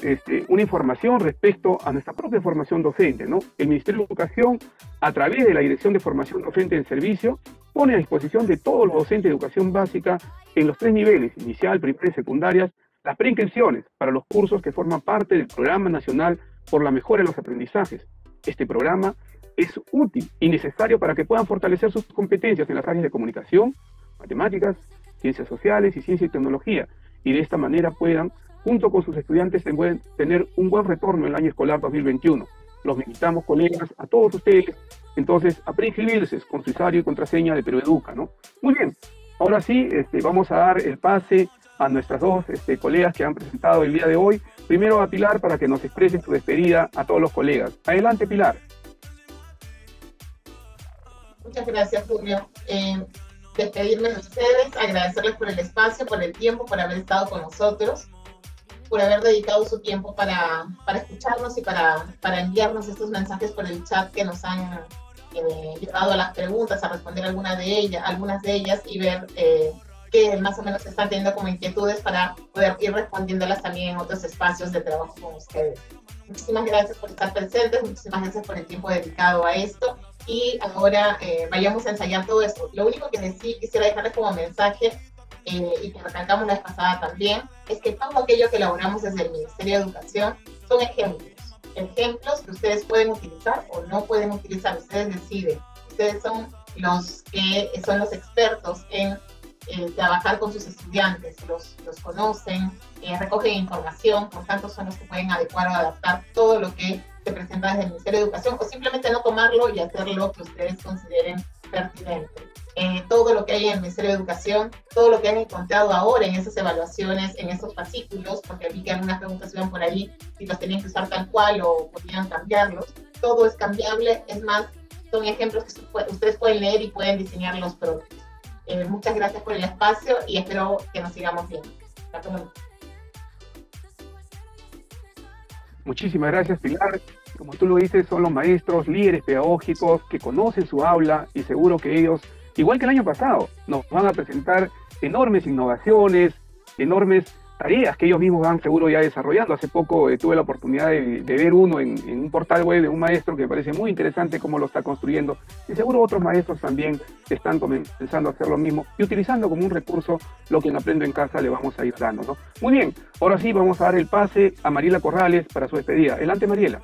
una información respecto a nuestra propia formación docente, ¿no? El Ministerio de Educación, a través de la Dirección de Formación Docente en Servicio, pone a disposición de todos los docentes de educación básica en los tres niveles, inicial, primaria y secundarias, las preinscripciones para los cursos que forman parte del Programa Nacional por la Mejora de los Aprendizajes. Este programa es útil y necesario para que puedan fortalecer sus competencias en las áreas de comunicación, matemáticas, ciencias sociales y ciencia y tecnología, y de esta manera puedan, junto con sus estudiantes, tener un buen retorno en el año escolar 2021. Los invitamos, colegas, a todos ustedes, entonces, a preinscribirse con su usuario y contraseña de PeruEduca, ¿no? Muy bien, ahora sí, vamos a dar el pase a nuestras dos colegas que han presentado el día de hoy. Primero a Pilar para que nos exprese su despedida a todos los colegas. Adelante, Pilar. Muchas gracias, Julio. Despedirme de ustedes, agradecerles por el espacio, por el tiempo, por haber estado con nosotros. por haber dedicado su tiempo para escucharnos y para enviarnos estos mensajes por el chat que nos han llevado a las preguntas, a responder algunas de ellas y ver qué más o menos están teniendo como inquietudes para poder ir respondiéndolas también en otros espacios de trabajo con ustedes. Muchísimas gracias por estar presentes, muchísimas gracias por el tiempo dedicado a esto y ahora vayamos a ensayar todo esto. Lo único que sí quisiera dejarles como mensaje y que recalcamos la vez pasada también, es que todo aquello que elaboramos desde el Ministerio de Educación son ejemplos que ustedes pueden utilizar o no pueden utilizar, ustedes deciden. Ustedes son los que son los expertos en trabajar con sus estudiantes, los conocen, recogen información, por tanto son los que pueden adecuar o adaptar todo lo que se presenta desde el Ministerio de Educación o simplemente no tomarlo y hacer lo que ustedes consideren pertinente. Todo lo que hay en el Ministerio de Educación, todo lo que han encontrado ahora en esas evaluaciones, en esos fascículos, porque vi que algunas preguntas iban por ahí, si los tenían que usar tal cual o podían cambiarlos, todo es cambiable, es más, son ejemplos que ustedes pueden leer y pueden diseñar los propios. Muchas gracias por el espacio y espero que nos sigamos viendo. Hasta luego. Muchísimas gracias, Pilar. Como tú lo dices, son los maestros, líderes pedagógicos que conocen su aula y seguro que ellos, igual que el año pasado, nos van a presentar enormes innovaciones, enormes tareas que ellos mismos van seguro ya desarrollando. Hace poco tuve la oportunidad de ver uno en un portal web de un maestro que me parece muy interesante cómo lo está construyendo y seguro otros maestros también están comenzando a hacer lo mismo y utilizando como un recurso lo que en Aprendo en Casa le vamos a ir dando, ¿no? Muy bien, ahora sí vamos a dar el pase a Mariela Corrales para su despedida. Adelante, Mariela.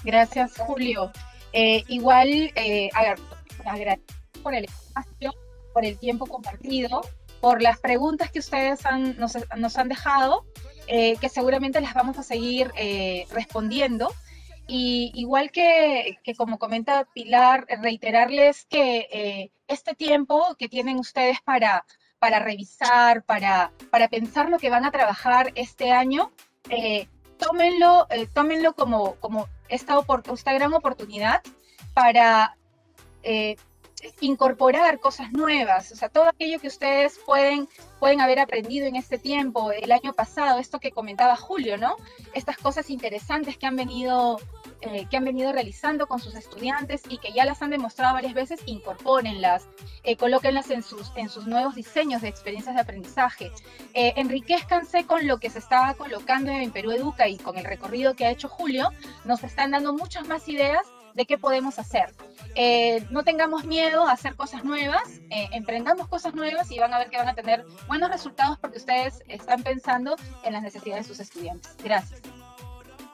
Gracias, Julio. Igual, agradezco por el espacio, por el tiempo compartido, por las preguntas que ustedes nos han dejado, que seguramente las vamos a seguir respondiendo. Y igual que como comenta Pilar, reiterarles que este tiempo que tienen ustedes para revisar, para pensar lo que van a trabajar este año, tómenlo como esta gran oportunidad para incorporar cosas nuevas, o sea, todo aquello que ustedes pueden haber aprendido en este tiempo, el año pasado, esto que comentaba Julio, ¿no? Estas cosas interesantes que han venido realizando con sus estudiantes y que ya las han demostrado varias veces, incorpórenlas, colóquenlas en sus nuevos diseños de experiencias de aprendizaje, enriquezcanse con lo que se está colocando en Perú Educa y con el recorrido que ha hecho Julio, nos están dando muchas más ideas de qué podemos hacer. No tengamos miedo a hacer cosas nuevas, emprendamos cosas nuevas y van a ver que van a tener buenos resultados porque ustedes están pensando en las necesidades de sus estudiantes. Gracias.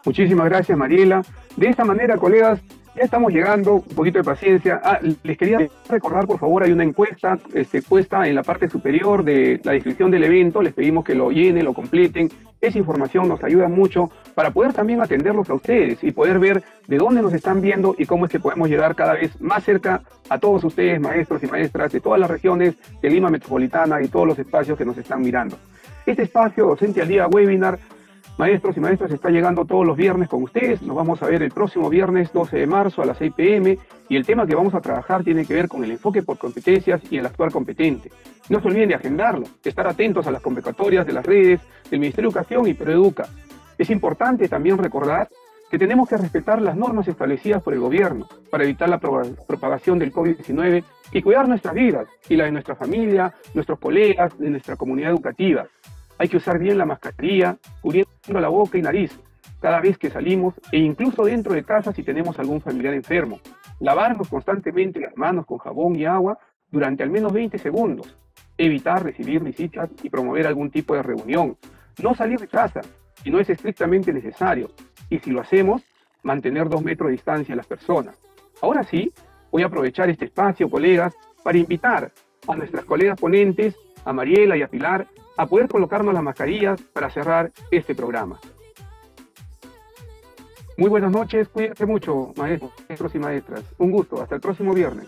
Muchísimas gracias, Mariela. De esta manera, colegas, ya estamos llegando, un poquito de paciencia. Les quería recordar, por favor, hay una encuesta puesta en la parte superior de la descripción del evento. Les pedimos que lo llenen, lo completen. Esa información nos ayuda mucho para poder también atenderlos a ustedes y poder ver de dónde nos están viendo y cómo es que podemos llegar cada vez más cerca a todos ustedes, maestros y maestras de todas las regiones de Lima Metropolitana y todos los espacios que nos están mirando. Este espacio Docente al Día Webinar, maestros y maestras, está llegando todos los viernes con ustedes. Nos vamos a ver el próximo viernes 12 de marzo a las 6 p.m. y el tema que vamos a trabajar tiene que ver con el enfoque por competencias y el actuar competente. No se olviden de agendarlo, de estar atentos a las convocatorias de las redes del Ministerio de Educación y ProEduca. Es importante también recordar que tenemos que respetar las normas establecidas por el gobierno para evitar la propagación del COVID-19 y cuidar nuestras vidas y la de nuestra familia, nuestros colegas, de nuestra comunidad educativa. Hay que usar bien la mascarilla, cubriendo la boca y nariz cada vez que salimos e incluso dentro de casa si tenemos algún familiar enfermo. Lavarnos constantemente las manos con jabón y agua durante al menos 20 segundos. Evitar recibir visitas y promover algún tipo de reunión. No salir de casa si no es estrictamente necesario. Y si lo hacemos, mantener 2 metros de distancia a las personas. Ahora sí, voy a aprovechar este espacio, colegas, para invitar a nuestras colegas ponentes, a Mariela y a Pilar, a poder colocarnos las mascarillas para cerrar este programa. Muy buenas noches, cuídense mucho, maestros y maestras. Un gusto, hasta el próximo viernes.